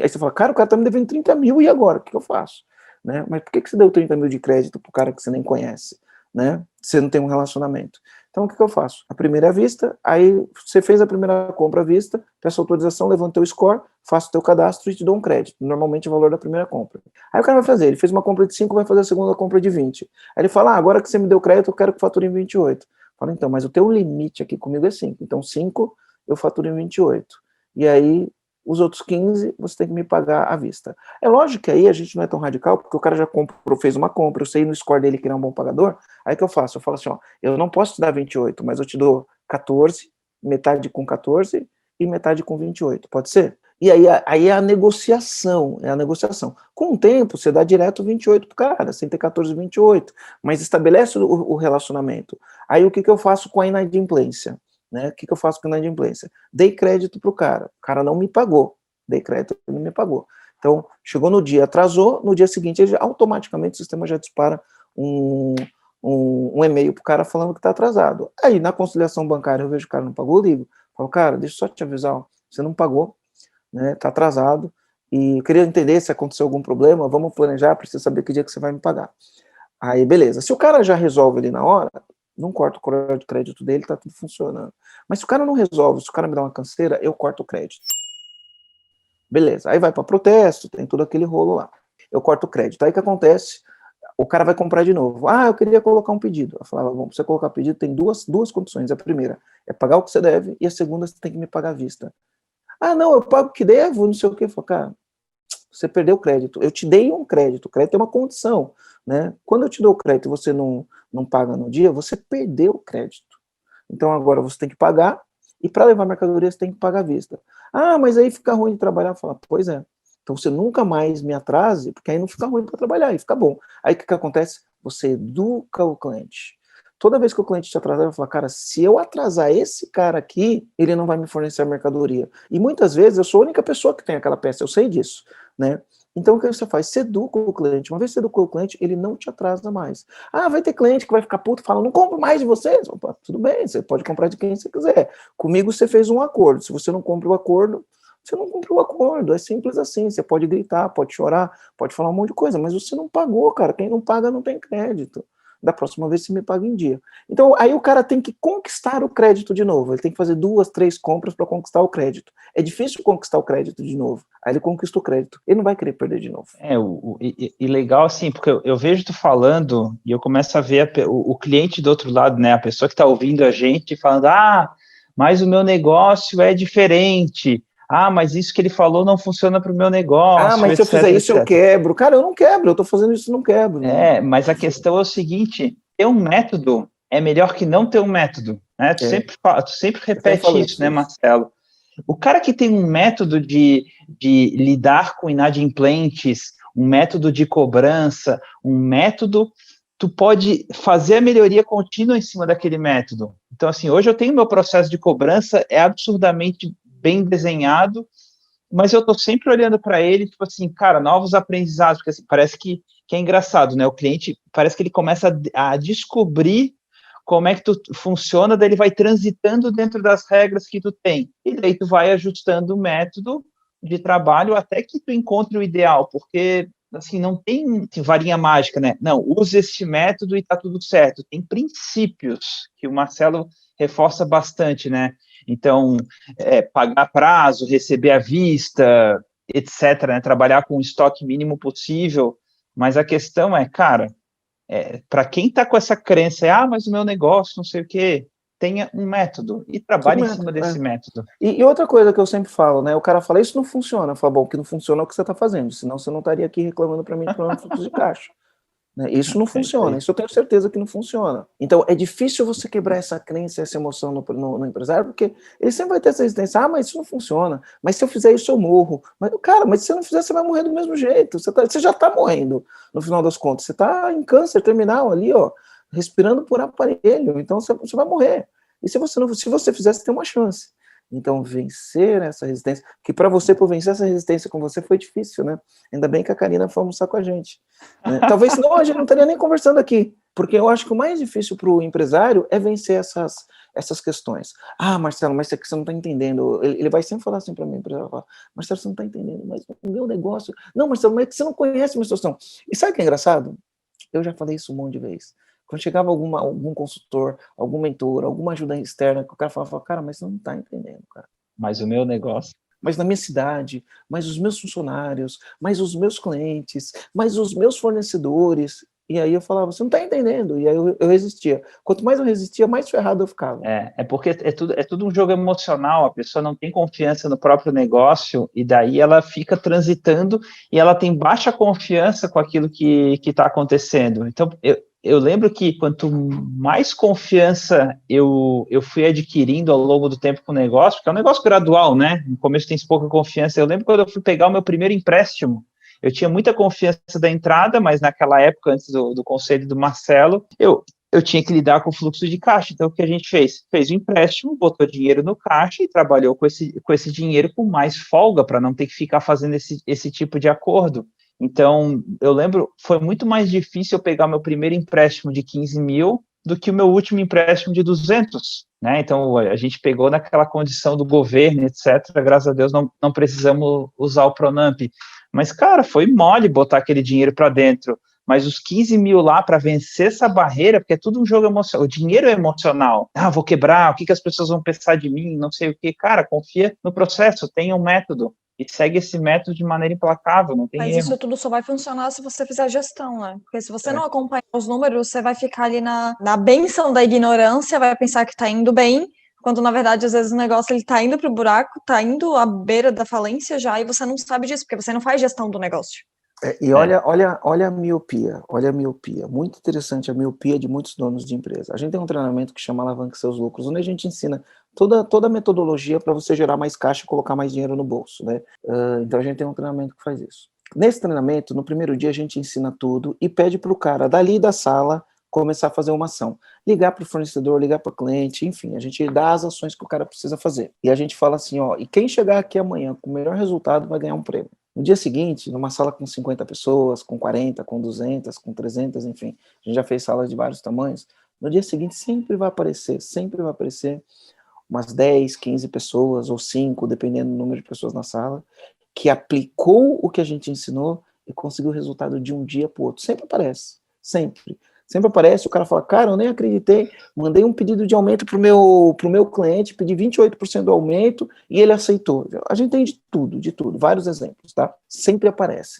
você fala, cara, o cara tá me devendo 30 mil, e agora? O que eu faço? Né? Mas por que você deu 30 mil de crédito pro cara que você nem conhece? Né? Você não tem um relacionamento. Então, o que eu faço? A primeira é à vista, aí você fez a primeira compra à vista, peço autorização, levanta o teu score, faço o teu cadastro e te dou um crédito, normalmente o valor da primeira compra. Aí o cara vai fazer, ele fez uma compra de 5, vai fazer a segunda compra de 20. Aí ele fala, agora que você me deu crédito, eu quero que fature em 28. Fala, então, mas o teu limite aqui comigo é 5, então 5 eu faturo em 28. E aí, os outros 15, você tem que me pagar à vista. É lógico que aí a gente não é tão radical, porque o cara já comprou, fez uma compra, eu sei no score dele que ele é um bom pagador, aí que eu faço? Eu falo assim, eu não posso te dar 28, mas eu te dou 14, metade com 14 e metade com 28, pode ser? E aí é a negociação, Com o tempo, você dá direto 28 pro cara, sem ter 14, 28, mas estabelece o relacionamento. Aí o que eu faço com a inadimplência? Né? O que eu faço com a inadimplência? Dei crédito para o cara não me pagou, dei crédito, ele não me pagou. Então, chegou no dia, atrasou, no dia seguinte, automaticamente o sistema já dispara um e-mail para o cara falando que está atrasado. Aí, na conciliação bancária, eu vejo que o cara não pagou, eu ligo, falo, cara, deixa eu só te avisar, você não pagou, né? Está atrasado, e eu queria entender se aconteceu algum problema, vamos planejar, preciso saber que dia que você vai me pagar. Aí, beleza. Se o cara já resolve ali na hora, não corto o código de crédito dele, tá tudo funcionando. Mas se o cara não resolve, se o cara me dá uma canseira, eu corto o crédito. Beleza, aí vai para protesto, tem todo aquele rolo lá. Eu corto o crédito. Aí o que acontece? O cara vai comprar de novo. Eu queria colocar um pedido. Eu falava, bom, pra você colocar pedido tem duas condições. A primeira é pagar o que você deve, e a segunda você tem que me pagar à vista. Não, eu pago o que devo, não sei o quê. Eu falo, cara, você perdeu o crédito. Eu te dei um crédito. O crédito é uma condição, né? Quando eu te dou o crédito e você não paga no dia, você perdeu o crédito. Então agora você tem que pagar, e para levar mercadoria você tem que pagar à vista. Mas aí fica ruim de trabalhar. Fala, pois é. Então você nunca mais me atrase, porque aí não fica ruim para trabalhar, aí fica bom. Aí o que acontece? Você educa o cliente. Toda vez que o cliente te atrasar, vai falar, cara, se eu atrasar esse cara aqui, ele não vai me fornecer a mercadoria. E muitas vezes eu sou a única pessoa que tem aquela peça, eu sei disso, né? Então o que você faz? Você educa o cliente. Uma vez que você educou o cliente, ele não te atrasa mais. Vai ter cliente que vai ficar puto e fala, não compro mais de você. Opa, tudo bem, você pode comprar de quem você quiser. Comigo você fez um acordo. Se você não cumpre o acordo, você não cumpriu o acordo. É simples assim. Você pode gritar, pode chorar, pode falar um monte de coisa, mas você não pagou, cara. Quem não paga não tem crédito. Da próxima vez você me paga em dia. Então, aí o cara tem que conquistar o crédito de novo. Ele tem que fazer 2, 3 compras para conquistar o crédito. É difícil conquistar o crédito de novo. Aí ele conquista o crédito. Ele não vai querer perder de novo. E legal assim, porque eu vejo tu falando e eu começo a ver o cliente do outro lado, né? A pessoa que está ouvindo a gente falando, mas o meu negócio é diferente. Mas isso que ele falou não funciona para o meu negócio. Mas se eu fizer isso, eu quebro. Cara, eu não quebro, eu estou fazendo isso e não quebro. Mas a questão é o seguinte, ter um método é melhor que não ter um método. Né? Tu sempre repete isso, né, Marcelo? O cara que tem um método de lidar com inadimplentes, um método de cobrança, um método, tu pode fazer a melhoria contínua em cima daquele método. Então, assim, hoje eu tenho meu processo de cobrança, é absurdamente bem desenhado, Mas eu tô sempre olhando para ele, tipo assim, cara, novos aprendizados, porque assim, parece que é engraçado, né? O cliente parece que ele começa a descobrir como é que tu funciona, daí ele vai transitando dentro das regras que tu tem. E daí tu vai ajustando o método de trabalho até que tu encontre o ideal, porque assim, não tem varinha mágica, né? Não, use este método e tá tudo certo. Tem princípios que o Marcelo reforça bastante, né? Então, pagar prazo, receber à vista, etc., né? Trabalhar com o estoque mínimo possível, mas a questão é, cara, para quem está com essa crença, mas o meu negócio, não sei o quê, tenha um método e trabalhe em cima desse método. E outra coisa que eu sempre falo, né? O cara fala, isso não funciona. Eu falo, bom, o que não funciona é o que você está fazendo, senão você não estaria aqui reclamando para mim de problema de fluxo de caixa. Né? Isso não funciona, isso eu tenho certeza que não funciona. Então, é difícil você quebrar essa crença, essa emoção no empresário, porque ele sempre vai ter essa resistência, mas isso não funciona, mas se eu fizer isso eu morro. Mas, cara, mas se você não fizer, você vai morrer do mesmo jeito, você já está morrendo, no final das contas, você está em câncer terminal ali, ó, respirando por aparelho, então você vai morrer. E se você fizer, você tem uma chance. Então, vencer essa resistência, que para você, por vencer essa resistência com você, foi difícil, né? Ainda bem que a Karina foi almoçar com a gente. Né? Talvez senão a gente não estaria nem conversando aqui, porque eu acho que o mais difícil para o empresário é vencer essas questões. Marcelo, mas você não está entendendo. Ele vai sempre falar assim para mim, Marcelo, você não está entendendo, mas o meu negócio... Não, Marcelo, mas você não conhece a minha situação. E sabe o que é engraçado? Eu já falei isso um monte de vezes. Quando chegava algum consultor, algum mentor, alguma ajuda externa, que o cara falava, cara, mas você não está entendendo, cara. Mas o meu negócio... Mas na minha cidade, mas os meus funcionários, mas os meus clientes, mas os meus fornecedores. E aí eu falava, você não está entendendo. E aí eu resistia. Quanto mais eu resistia, mais ferrado eu ficava. Porque é tudo um jogo emocional, a pessoa não tem confiança no próprio negócio, e daí ela fica transitando e ela tem baixa confiança com aquilo que está acontecendo. Então, eu lembro que quanto mais confiança eu fui adquirindo ao longo do tempo com o negócio, porque é um negócio gradual, né? No começo tem pouca confiança. Eu lembro quando eu fui pegar o meu primeiro empréstimo, eu tinha muita confiança da entrada, mas naquela época, antes do conselho do Marcelo, eu tinha que lidar com o fluxo de caixa. Então, o que a gente fez? Fez o empréstimo, botou dinheiro no caixa e trabalhou com esse dinheiro com mais folga, para não ter que ficar fazendo esse tipo de acordo. Então, eu lembro, foi muito mais difícil eu pegar meu primeiro empréstimo de 15 mil do que o meu último empréstimo de 200, né? Então, a gente pegou naquela condição do governo, etc. Graças a Deus, não precisamos usar o Pronamp. Mas, cara, foi mole botar aquele dinheiro para dentro. Mas os 15 mil lá para vencer essa barreira, porque é tudo um jogo emocional. O dinheiro é emocional. Vou quebrar, o que as pessoas vão pensar de mim, não sei o quê. Cara, confia no processo, tenha um método. E segue esse método de maneira implacável, não tem erro. Mas isso tudo só vai funcionar se você fizer gestão, né? Porque se você não acompanhar os números, você vai ficar ali na benção da ignorância, vai pensar que tá indo bem, quando na verdade às vezes o negócio ele tá indo pro buraco, tá indo à beira da falência já, e você não sabe disso, porque você não faz gestão do negócio. Olha a miopia, muito interessante a miopia de muitos donos de empresa. A gente tem um treinamento que chama Alavanque Seus Lucros, onde a gente ensina toda a metodologia para você gerar mais caixa e colocar mais dinheiro no bolso, né? Então a gente tem um treinamento que faz isso. Nesse treinamento, no primeiro dia a gente ensina tudo e pede para o cara dali da sala começar a fazer uma ação. Ligar para o fornecedor, ligar para o cliente, enfim, a gente dá as ações que o cara precisa fazer. E a gente fala assim, e quem chegar aqui amanhã com o melhor resultado vai ganhar um prêmio. No dia seguinte, numa sala com 50 pessoas, com 40, com 200, com 300, enfim, a gente já fez salas de vários tamanhos, no dia seguinte sempre vai aparecer umas 10, 15 pessoas, ou 5, dependendo do número de pessoas na sala, que aplicou o que a gente ensinou e conseguiu o resultado de um dia para o outro. Sempre aparece, sempre. Sempre aparece, o cara fala, cara, eu nem acreditei, mandei um pedido de aumento pro meu cliente, pedi 28% do aumento e ele aceitou. A gente tem de tudo, vários exemplos, tá? Sempre aparece.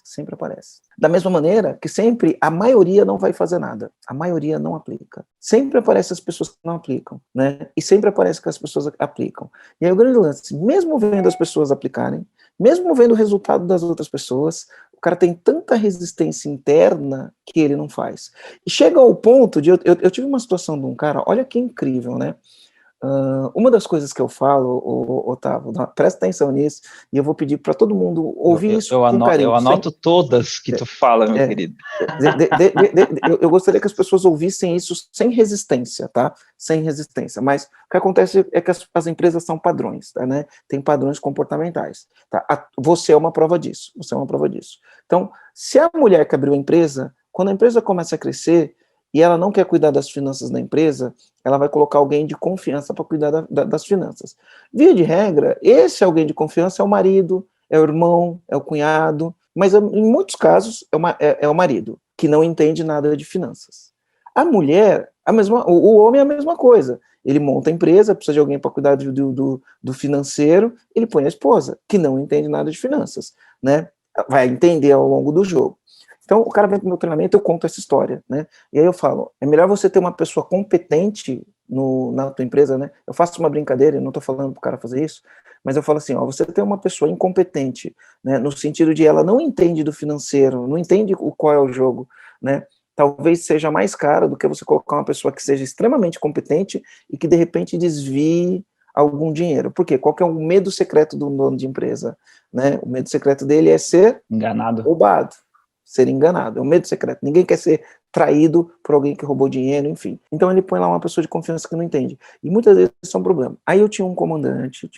Da mesma maneira que sempre a maioria não vai fazer nada, a maioria não aplica. Sempre aparece as pessoas que não aplicam, né? E sempre aparece que as pessoas aplicam. E aí o grande lance, mesmo vendo as pessoas aplicarem, mesmo vendo o resultado das outras pessoas, o cara tem tanta resistência interna que ele não faz. E chega ao ponto de... Eu tive uma situação de um cara, olha que incrível, né? Uma das coisas que eu falo, Otávio, presta atenção nisso, e eu vou pedir para todo mundo ouvir isso com carinho. Eu anoto todas que tu fala, meu querido. Eu gostaria que as pessoas ouvissem isso sem resistência, tá? Sem resistência. Mas o que acontece é que as empresas são padrões, tá, né? Tem padrões comportamentais. Tá? Você é uma prova disso. Você é uma prova disso. Então, se a mulher que abriu a empresa, quando a empresa começa a crescer e ela não quer cuidar das finanças da empresa, ela vai colocar alguém de confiança para cuidar das finanças. Via de regra, esse alguém de confiança é o marido, é o irmão, é o cunhado, mas em muitos casos é o marido, que não entende nada de finanças. A mulher, o homem é a mesma coisa. Ele monta a empresa, precisa de alguém para cuidar do financeiro, ele põe a esposa, que não entende nada de finanças, né? Vai entender ao longo do jogo. Então, o cara vem para o meu treinamento, eu conto essa história, né? E aí eu falo, é melhor você ter uma pessoa competente na tua empresa, né? Eu faço uma brincadeira, eu não estou falando para o cara fazer isso, mas eu falo assim, ó, você tem uma pessoa incompetente, né? No sentido de ela não entende do financeiro, não entende qual é o jogo, né? Talvez seja mais caro do que você colocar uma pessoa que seja extremamente competente e que, de repente, desvie algum dinheiro. Por quê? Qual que é o medo secreto do dono de empresa, né? O medo secreto dele é ser enganado, roubado, ser enganado, é um medo secreto. Ninguém quer ser traído por alguém que roubou dinheiro, enfim. Então ele põe lá uma pessoa de confiança que não entende. E muitas vezes isso é um problema. Aí eu tinha um comandante,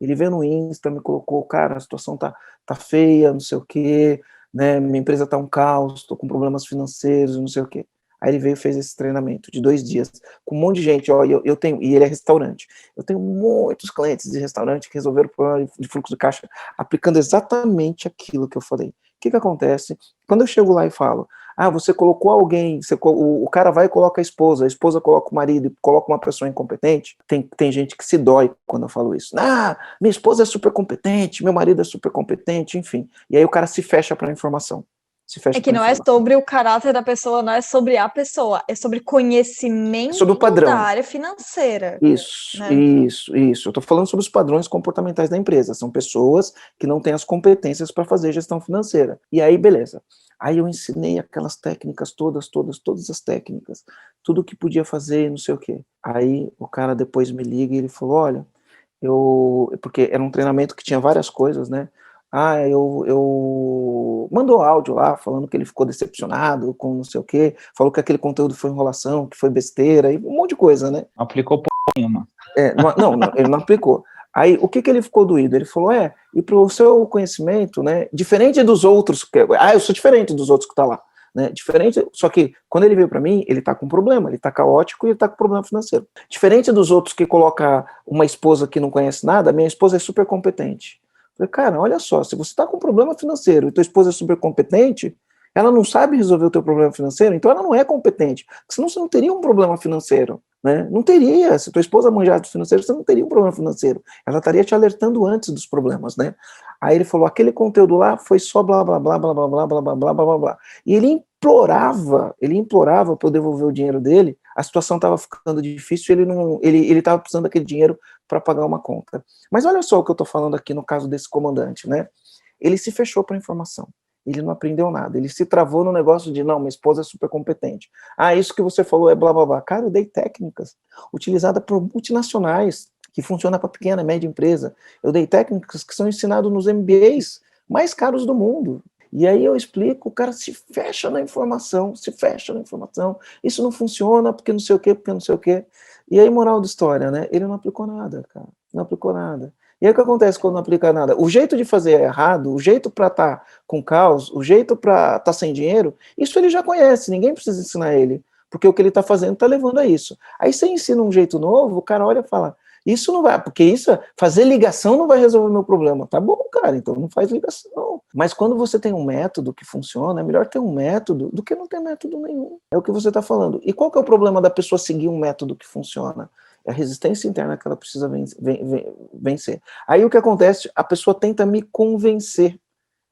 ele veio no Insta, me colocou, cara, a situação tá feia, não sei o quê, né, minha empresa tá um caos, estou com problemas financeiros, não sei o quê. Aí ele veio e fez esse treinamento de 2 dias, com um monte de gente, ó, eu tenho, e ele é restaurante, eu tenho muitos clientes de restaurante que resolveram o problema de fluxo de caixa, aplicando exatamente aquilo que eu falei. O que acontece? Quando eu chego lá e falo, você colocou alguém, o cara vai e coloca a esposa coloca o marido e coloca uma pessoa incompetente, tem gente que se dói quando eu falo isso. Minha esposa é super competente, meu marido é super competente, enfim. E aí o cara se fecha para a informação. É que não é sobre o caráter da pessoa, não é sobre a pessoa, é sobre conhecimento sobre o padrão da área financeira. Isso, né? isso. Eu estou falando sobre os padrões comportamentais da empresa. São pessoas que não têm as competências para fazer gestão financeira. E aí, beleza. Aí eu ensinei aquelas técnicas todas as técnicas, tudo que podia fazer, não sei o quê. Aí o cara depois me liga e ele falou, olha, porque era um treinamento que tinha várias coisas, né? Eu mandou áudio lá, falando que ele ficou decepcionado com não sei o quê, falou que aquele conteúdo foi enrolação, que foi besteira, e um monte de coisa, né? Não aplicou porra nenhuma. Não, ele não aplicou. Aí, o que ele ficou doído? Ele falou, e para o seu conhecimento, né, diferente dos outros, eu sou diferente dos outros que tá lá, né, diferente, só que quando ele veio para mim, ele tá com problema, ele tá caótico e ele tá com problema financeiro. Diferente dos outros que coloca uma esposa que não conhece nada, minha esposa é super competente. Eu falei, cara, olha só, se você tá com problema financeiro e tua esposa é super competente, ela não sabe resolver o teu problema financeiro, então ela não é competente, senão você não teria um problema financeiro. Né? Não teria, se tua esposa manjasse do financeiro, você não teria um problema financeiro. Ela estaria te alertando antes dos problemas, né? Aí ele falou, aquele conteúdo lá foi só blá, blá, blá, blá, blá, blá, blá, blá, blá, blá, blá, blá. E ele implorava para eu devolver o dinheiro dele, a situação estava ficando difícil, ele estava precisando daquele dinheiro para pagar uma conta. Mas olha só o que eu estou falando aqui no caso desse comandante, né? Ele se fechou para a informação. Ele não aprendeu nada, ele se travou no negócio de, não, minha esposa é super competente. Isso que você falou é blá, blá, blá. Cara, eu dei técnicas utilizadas por multinacionais, que funcionam para pequena, média empresa. Eu dei técnicas que são ensinadas nos MBAs mais caros do mundo. E aí eu explico, o cara se fecha na informação, isso não funciona porque não sei o quê. E aí, moral da história, né? Ele não aplicou nada, cara, não aplicou nada. E aí o que acontece quando não aplica nada? O jeito de fazer é errado, o jeito para estar com caos, o jeito para estar sem dinheiro, isso ele já conhece, ninguém precisa ensinar ele, porque o que ele está fazendo está levando a isso. Aí você ensina um jeito novo, o cara olha e fala, isso não vai, porque fazer ligação não vai resolver o meu problema. Tá bom, cara, então não faz ligação. Mas quando você tem um método que funciona, é melhor ter um método do que não ter método nenhum. É o que você está falando. E qual que é o problema da pessoa seguir um método que funciona? É a resistência interna que ela precisa vencer. Aí o que acontece? A pessoa tenta me convencer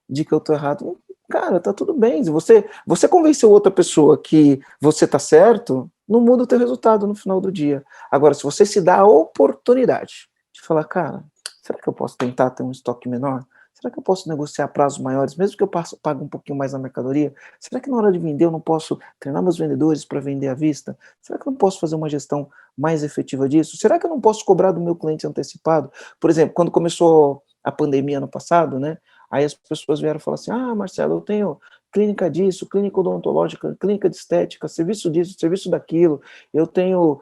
de que eu estou errado. Cara, tá tudo bem. Se você convenceu outra pessoa que você tá certo, não muda o teu resultado no final do dia. Agora, se você se dá a oportunidade de falar, cara, será que eu posso tentar ter um estoque menor? Será que eu posso negociar prazos maiores, mesmo que eu pague um pouquinho mais na mercadoria? Será que na hora de vender eu não posso treinar meus vendedores para vender à vista? Será que eu não posso fazer uma gestão mais efetiva disso? Será que eu não posso cobrar do meu cliente antecipado? Por exemplo, quando começou a pandemia ano passado, né? Aí as pessoas vieram falar assim, Marcelo, eu tenho clínica disso, clínica odontológica, clínica de estética, serviço disso, serviço daquilo, eu tenho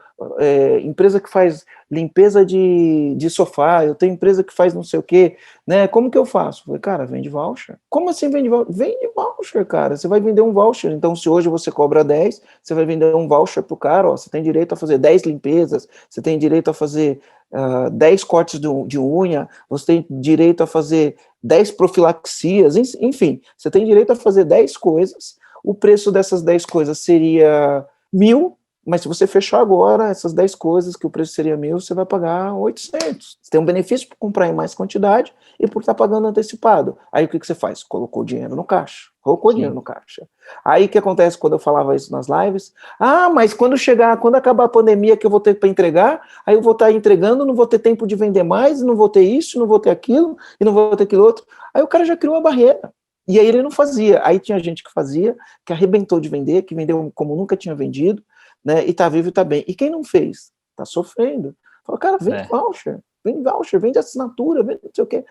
empresa que faz limpeza de sofá, eu tenho empresa que faz não sei o quê, né? Como que eu faço? Falei, cara, vende voucher. Como assim vende voucher? Vende voucher, cara. Você vai vender um voucher. Então, se hoje você cobra 10, você vai vender um voucher pro cara, ó, você tem direito a fazer 10 limpezas, você tem direito a fazer 10 cortes de unha, você tem direito a fazer 10 profilaxias, enfim, você tem direito a fazer 10 coisas, o preço dessas 10 coisas seria 1.000, mas se você fechar agora essas 10 coisas, que o preço seria 1.000, você vai pagar 800. Você tem um benefício por comprar em mais quantidade e por estar pagando antecipado. Aí o que você faz? Colocou dinheiro no caixa. Colocou dinheiro no caixa. Aí o que acontece quando eu falava isso nas lives? Mas quando acabar a pandemia que eu vou ter para entregar, aí eu vou estar entregando, não vou ter tempo de vender mais, não vou ter isso, não vou ter aquilo, e não vou ter aquilo outro. Aí o cara já criou uma barreira. E aí ele não fazia. Aí tinha gente que fazia, que arrebentou de vender, que vendeu como nunca tinha vendido, né? E tá vivo e tá bem. E quem não fez? Tá sofrendo. Fala, cara, vende voucher, vende assinatura, vende não sei o quê.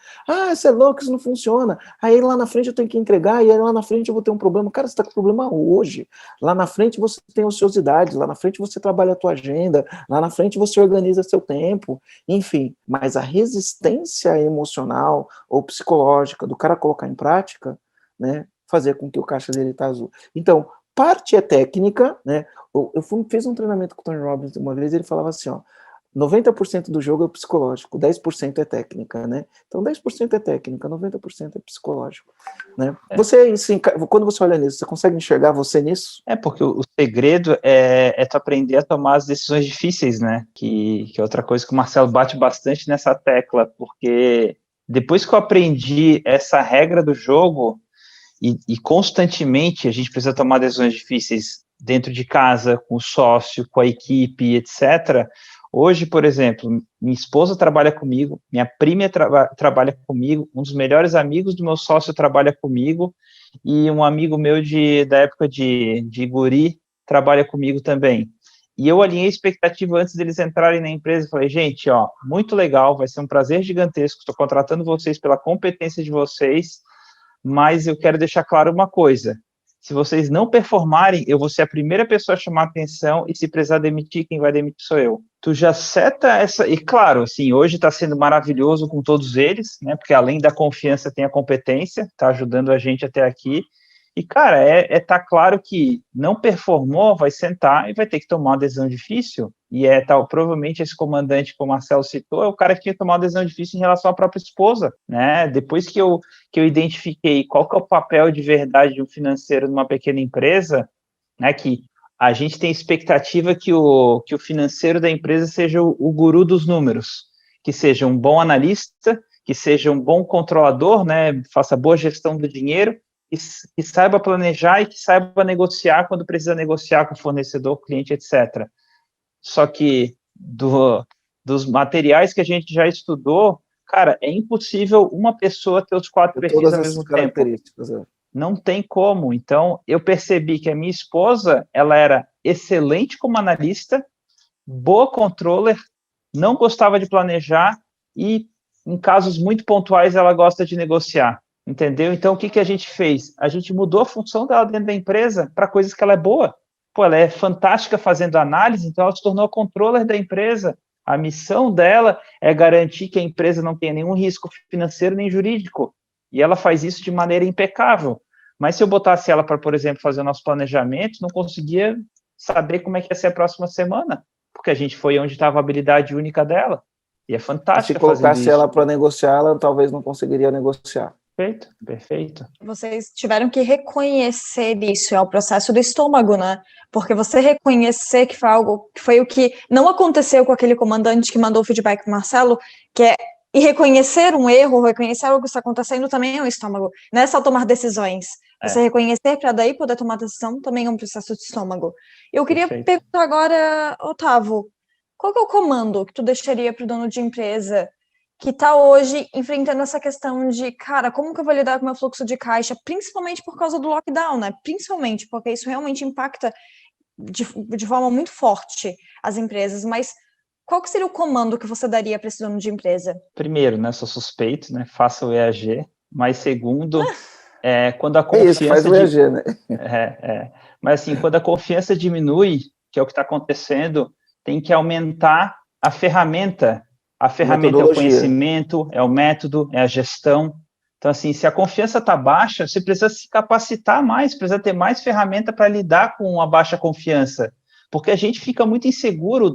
Isso é louco, isso não funciona. Aí lá na frente eu tenho que entregar, e aí lá na frente eu vou ter um problema. Cara, você tá com problema hoje. Lá na frente você tem ociosidade, lá na frente você trabalha a tua agenda, lá na frente você organiza seu tempo, enfim. Mas a resistência emocional ou psicológica do cara colocar em prática, né, fazer com que o caixa dele tá azul. Então, parte é técnica, né? Eu fiz um treinamento com o Tony Robbins uma vez, ele falava assim, 90% do jogo é psicológico, 10% é técnica, né? Então 10% é técnica, 90% é psicológico, né? Quando você olha nisso, você consegue enxergar você nisso? Porque o segredo é tu aprender a tomar as decisões difíceis, né? Que é outra coisa que o Marcelo bate bastante nessa tecla, porque depois que eu aprendi essa regra do jogo, e constantemente a gente precisa tomar decisões difíceis dentro de casa, com o sócio, com a equipe, etc. Hoje, por exemplo, minha esposa trabalha comigo, minha prima trabalha comigo, um dos melhores amigos do meu sócio trabalha comigo, e um amigo meu da época de guri trabalha comigo também. E eu alinhei a expectativa antes deles entrarem na empresa e falei, gente, muito legal, vai ser um prazer gigantesco, estou contratando vocês pela competência de vocês, mas eu quero deixar claro uma coisa, se vocês não performarem, eu vou ser a primeira pessoa a chamar atenção, e se precisar demitir, quem vai demitir sou eu. Tu já seta essa, e claro, assim, hoje está sendo maravilhoso com todos eles, né, porque além da confiança tem a competência, está ajudando a gente até aqui, e cara, tá claro que não performou, vai sentar e vai ter que tomar uma decisão difícil, e provavelmente esse comandante que o Marcelo citou, é o cara que tinha que tomar uma decisão difícil em relação à própria esposa, né, depois que eu identifiquei qual que é o papel de verdade de um financeiro numa pequena empresa, né, que a gente tem expectativa que o financeiro da empresa seja o guru dos números, que seja um bom analista, que seja um bom controlador, né, faça boa gestão do dinheiro, que saiba planejar e que saiba negociar quando precisa negociar com o fornecedor, cliente, etc. Só que dos materiais que a gente já estudou, cara, é impossível uma pessoa ter os 4 perfis ao mesmo tempo. Não tem como. Então, eu percebi que a minha esposa, ela era excelente como analista, boa controller, não gostava de planejar e, em casos muito pontuais, ela gosta de negociar. Entendeu? Então, o que a gente fez? A gente mudou a função dela dentro da empresa para coisas que ela é boa. Ela é fantástica fazendo análise, então ela se tornou a controller da empresa. A missão dela é garantir que a empresa não tenha nenhum risco financeiro nem jurídico. E ela faz isso de maneira impecável. Mas se eu botasse ela para, por exemplo, fazer o nosso planejamento, não conseguia saber como é que ia ser a próxima semana, porque a gente foi onde estava a habilidade única dela. E é fantástica. Se colocasse ela para negociar, ela talvez não conseguiria negociar. Perfeito. Vocês tiveram que reconhecer isso, é o processo do estômago, né? Porque você reconhecer que foi algo, que foi o que não aconteceu com aquele comandante que mandou o feedback para o Marcelo, e reconhecer um erro, reconhecer algo que está acontecendo também é um estômago, não é só tomar decisões. Você reconhecer para daí poder tomar decisão também é um processo de estômago. Eu queria perguntar agora, Otávio, qual que é o comando que tu deixaria para o dono de empresa que está hoje enfrentando essa questão de, cara, como que eu vou lidar com o meu fluxo de caixa, principalmente por causa do lockdown, né? Principalmente porque isso realmente impacta de forma muito forte as empresas, mas qual que seria o comando que você daria para esse dono de empresa? Primeiro, né, sou suspeito, né, faça o EAG, mas segundo, quando a isso, faz o EAG, né? Mas assim, quando a confiança diminui, que é o que está acontecendo, tem que aumentar a ferramenta. A ferramenta é o conhecimento, é o método, é a gestão. Então, assim, se a confiança está baixa, você precisa se capacitar mais, precisa ter mais ferramenta para lidar com a baixa confiança. Porque a gente fica muito inseguro,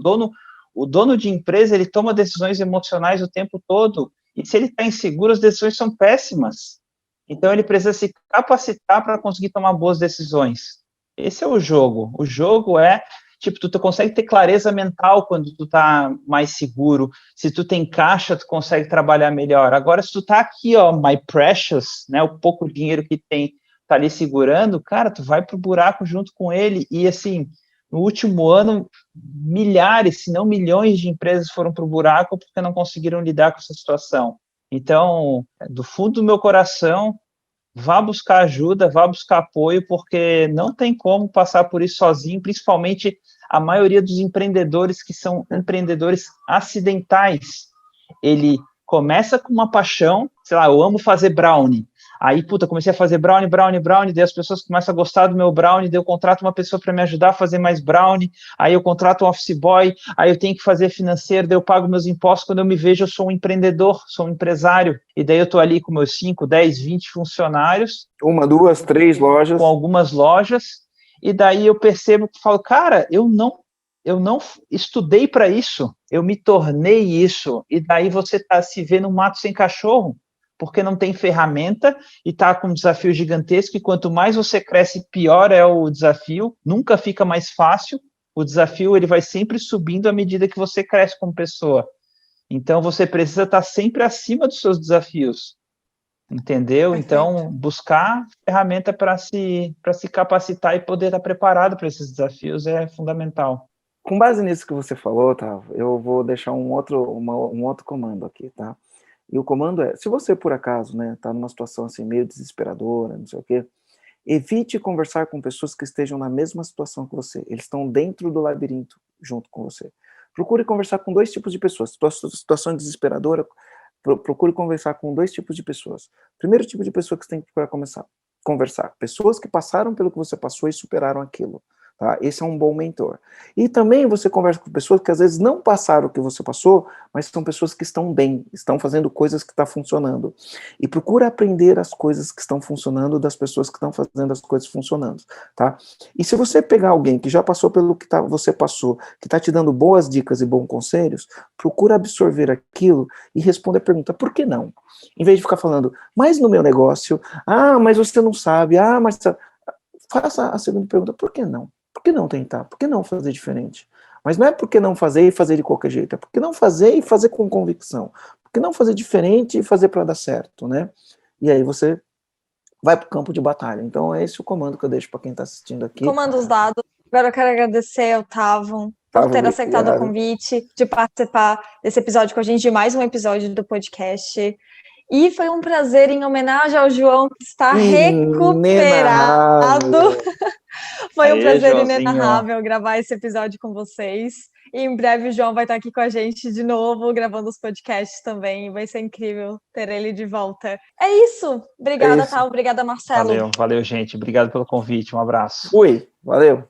o dono de empresa, ele toma decisões emocionais o tempo todo, e se ele está inseguro, as decisões são péssimas. Então, ele precisa se capacitar para conseguir tomar boas decisões. Esse é o jogo. O jogo é, tipo, tu consegue ter clareza mental quando tu tá mais seguro. Se tu tem caixa, tu consegue trabalhar melhor. Agora, se tu tá aqui, ó, my precious, né, o pouco dinheiro que tem, tá ali segurando, cara, tu vai pro buraco junto com ele. E, assim, no último ano, milhares, se não milhões de empresas foram pro buraco porque não conseguiram lidar com essa situação. Então, do fundo do meu coração, vá buscar ajuda, vá buscar apoio, porque não tem como passar por isso sozinho, principalmente a maioria dos empreendedores que são empreendedores acidentais. Ele começa com uma paixão, sei lá, eu amo fazer brownie. Aí, comecei a fazer brownie, daí as pessoas começam a gostar do meu brownie, daí eu contrato uma pessoa para me ajudar a fazer mais brownie, aí eu contrato um office boy, aí eu tenho que fazer financeiro, daí eu pago meus impostos, quando eu me vejo eu sou um empreendedor, sou um empresário, e daí eu estou ali com meus 5, 10, 20 funcionários. 1, 2, 3 lojas. Com algumas lojas, e daí eu percebo que falo, cara, eu não estudei para isso, eu me tornei isso, e daí você se vê no mato sem cachorro, porque não tem ferramenta e está com um desafio gigantesco, e quanto mais você cresce, pior é o desafio, nunca fica mais fácil, o desafio ele vai sempre subindo à medida que você cresce como pessoa. Então, você precisa estar sempre acima dos seus desafios, entendeu? Perfeito. Então, buscar ferramenta para se capacitar e poder estar preparado para esses desafios é fundamental. Com base nisso que você falou, tá, eu vou deixar um outro comando aqui, tá? E o comando é, se você, por acaso, né, tá numa situação assim, meio desesperadora, não sei o quê, evite conversar com pessoas que estejam na mesma situação que você. Eles estão dentro do labirinto, junto com você. Procure conversar com 2 tipos de pessoas. Situação desesperadora, procure conversar com 2 tipos de pessoas. Primeiro tipo de pessoa que você tem que procurar conversar. Pessoas que passaram pelo que você passou e superaram aquilo. Tá? Esse é um bom mentor. E também você conversa com pessoas que às vezes não passaram o que você passou, mas são pessoas que estão bem, estão fazendo coisas que estão funcionando. E procura aprender as coisas que estão funcionando das pessoas que estão fazendo as coisas funcionando. Tá? E se você pegar alguém que já passou pelo que você passou, que está te dando boas dicas e bons conselhos, procura absorver aquilo e responder a pergunta, por que não? Em vez de ficar falando, mas no meu negócio, mas você não sabe, mas... Faça a segunda pergunta, por que não? Por que não tentar? Por que não fazer diferente? Mas não é por que não fazer e fazer de qualquer jeito, é por que não fazer e fazer com convicção. Por que não fazer diferente e fazer para dar certo, né? E aí você vai para o campo de batalha. Então é esse o comando que eu deixo para quem está assistindo aqui. Comandos dados. Agora eu quero agradecer ao Tavon por ter aceitado o convite de participar desse episódio com a gente, de mais um episódio do podcast. E foi um prazer, em homenagem ao João, que está recuperado. Foi um prazer inenarrável gravar esse episódio com vocês. E em breve o João vai estar aqui com a gente de novo, gravando os podcasts também. Vai ser incrível ter ele de volta. É isso. Obrigada, Tal. Obrigada, Marcelo. Valeu, gente. Obrigado pelo convite. Um abraço. Fui. Valeu.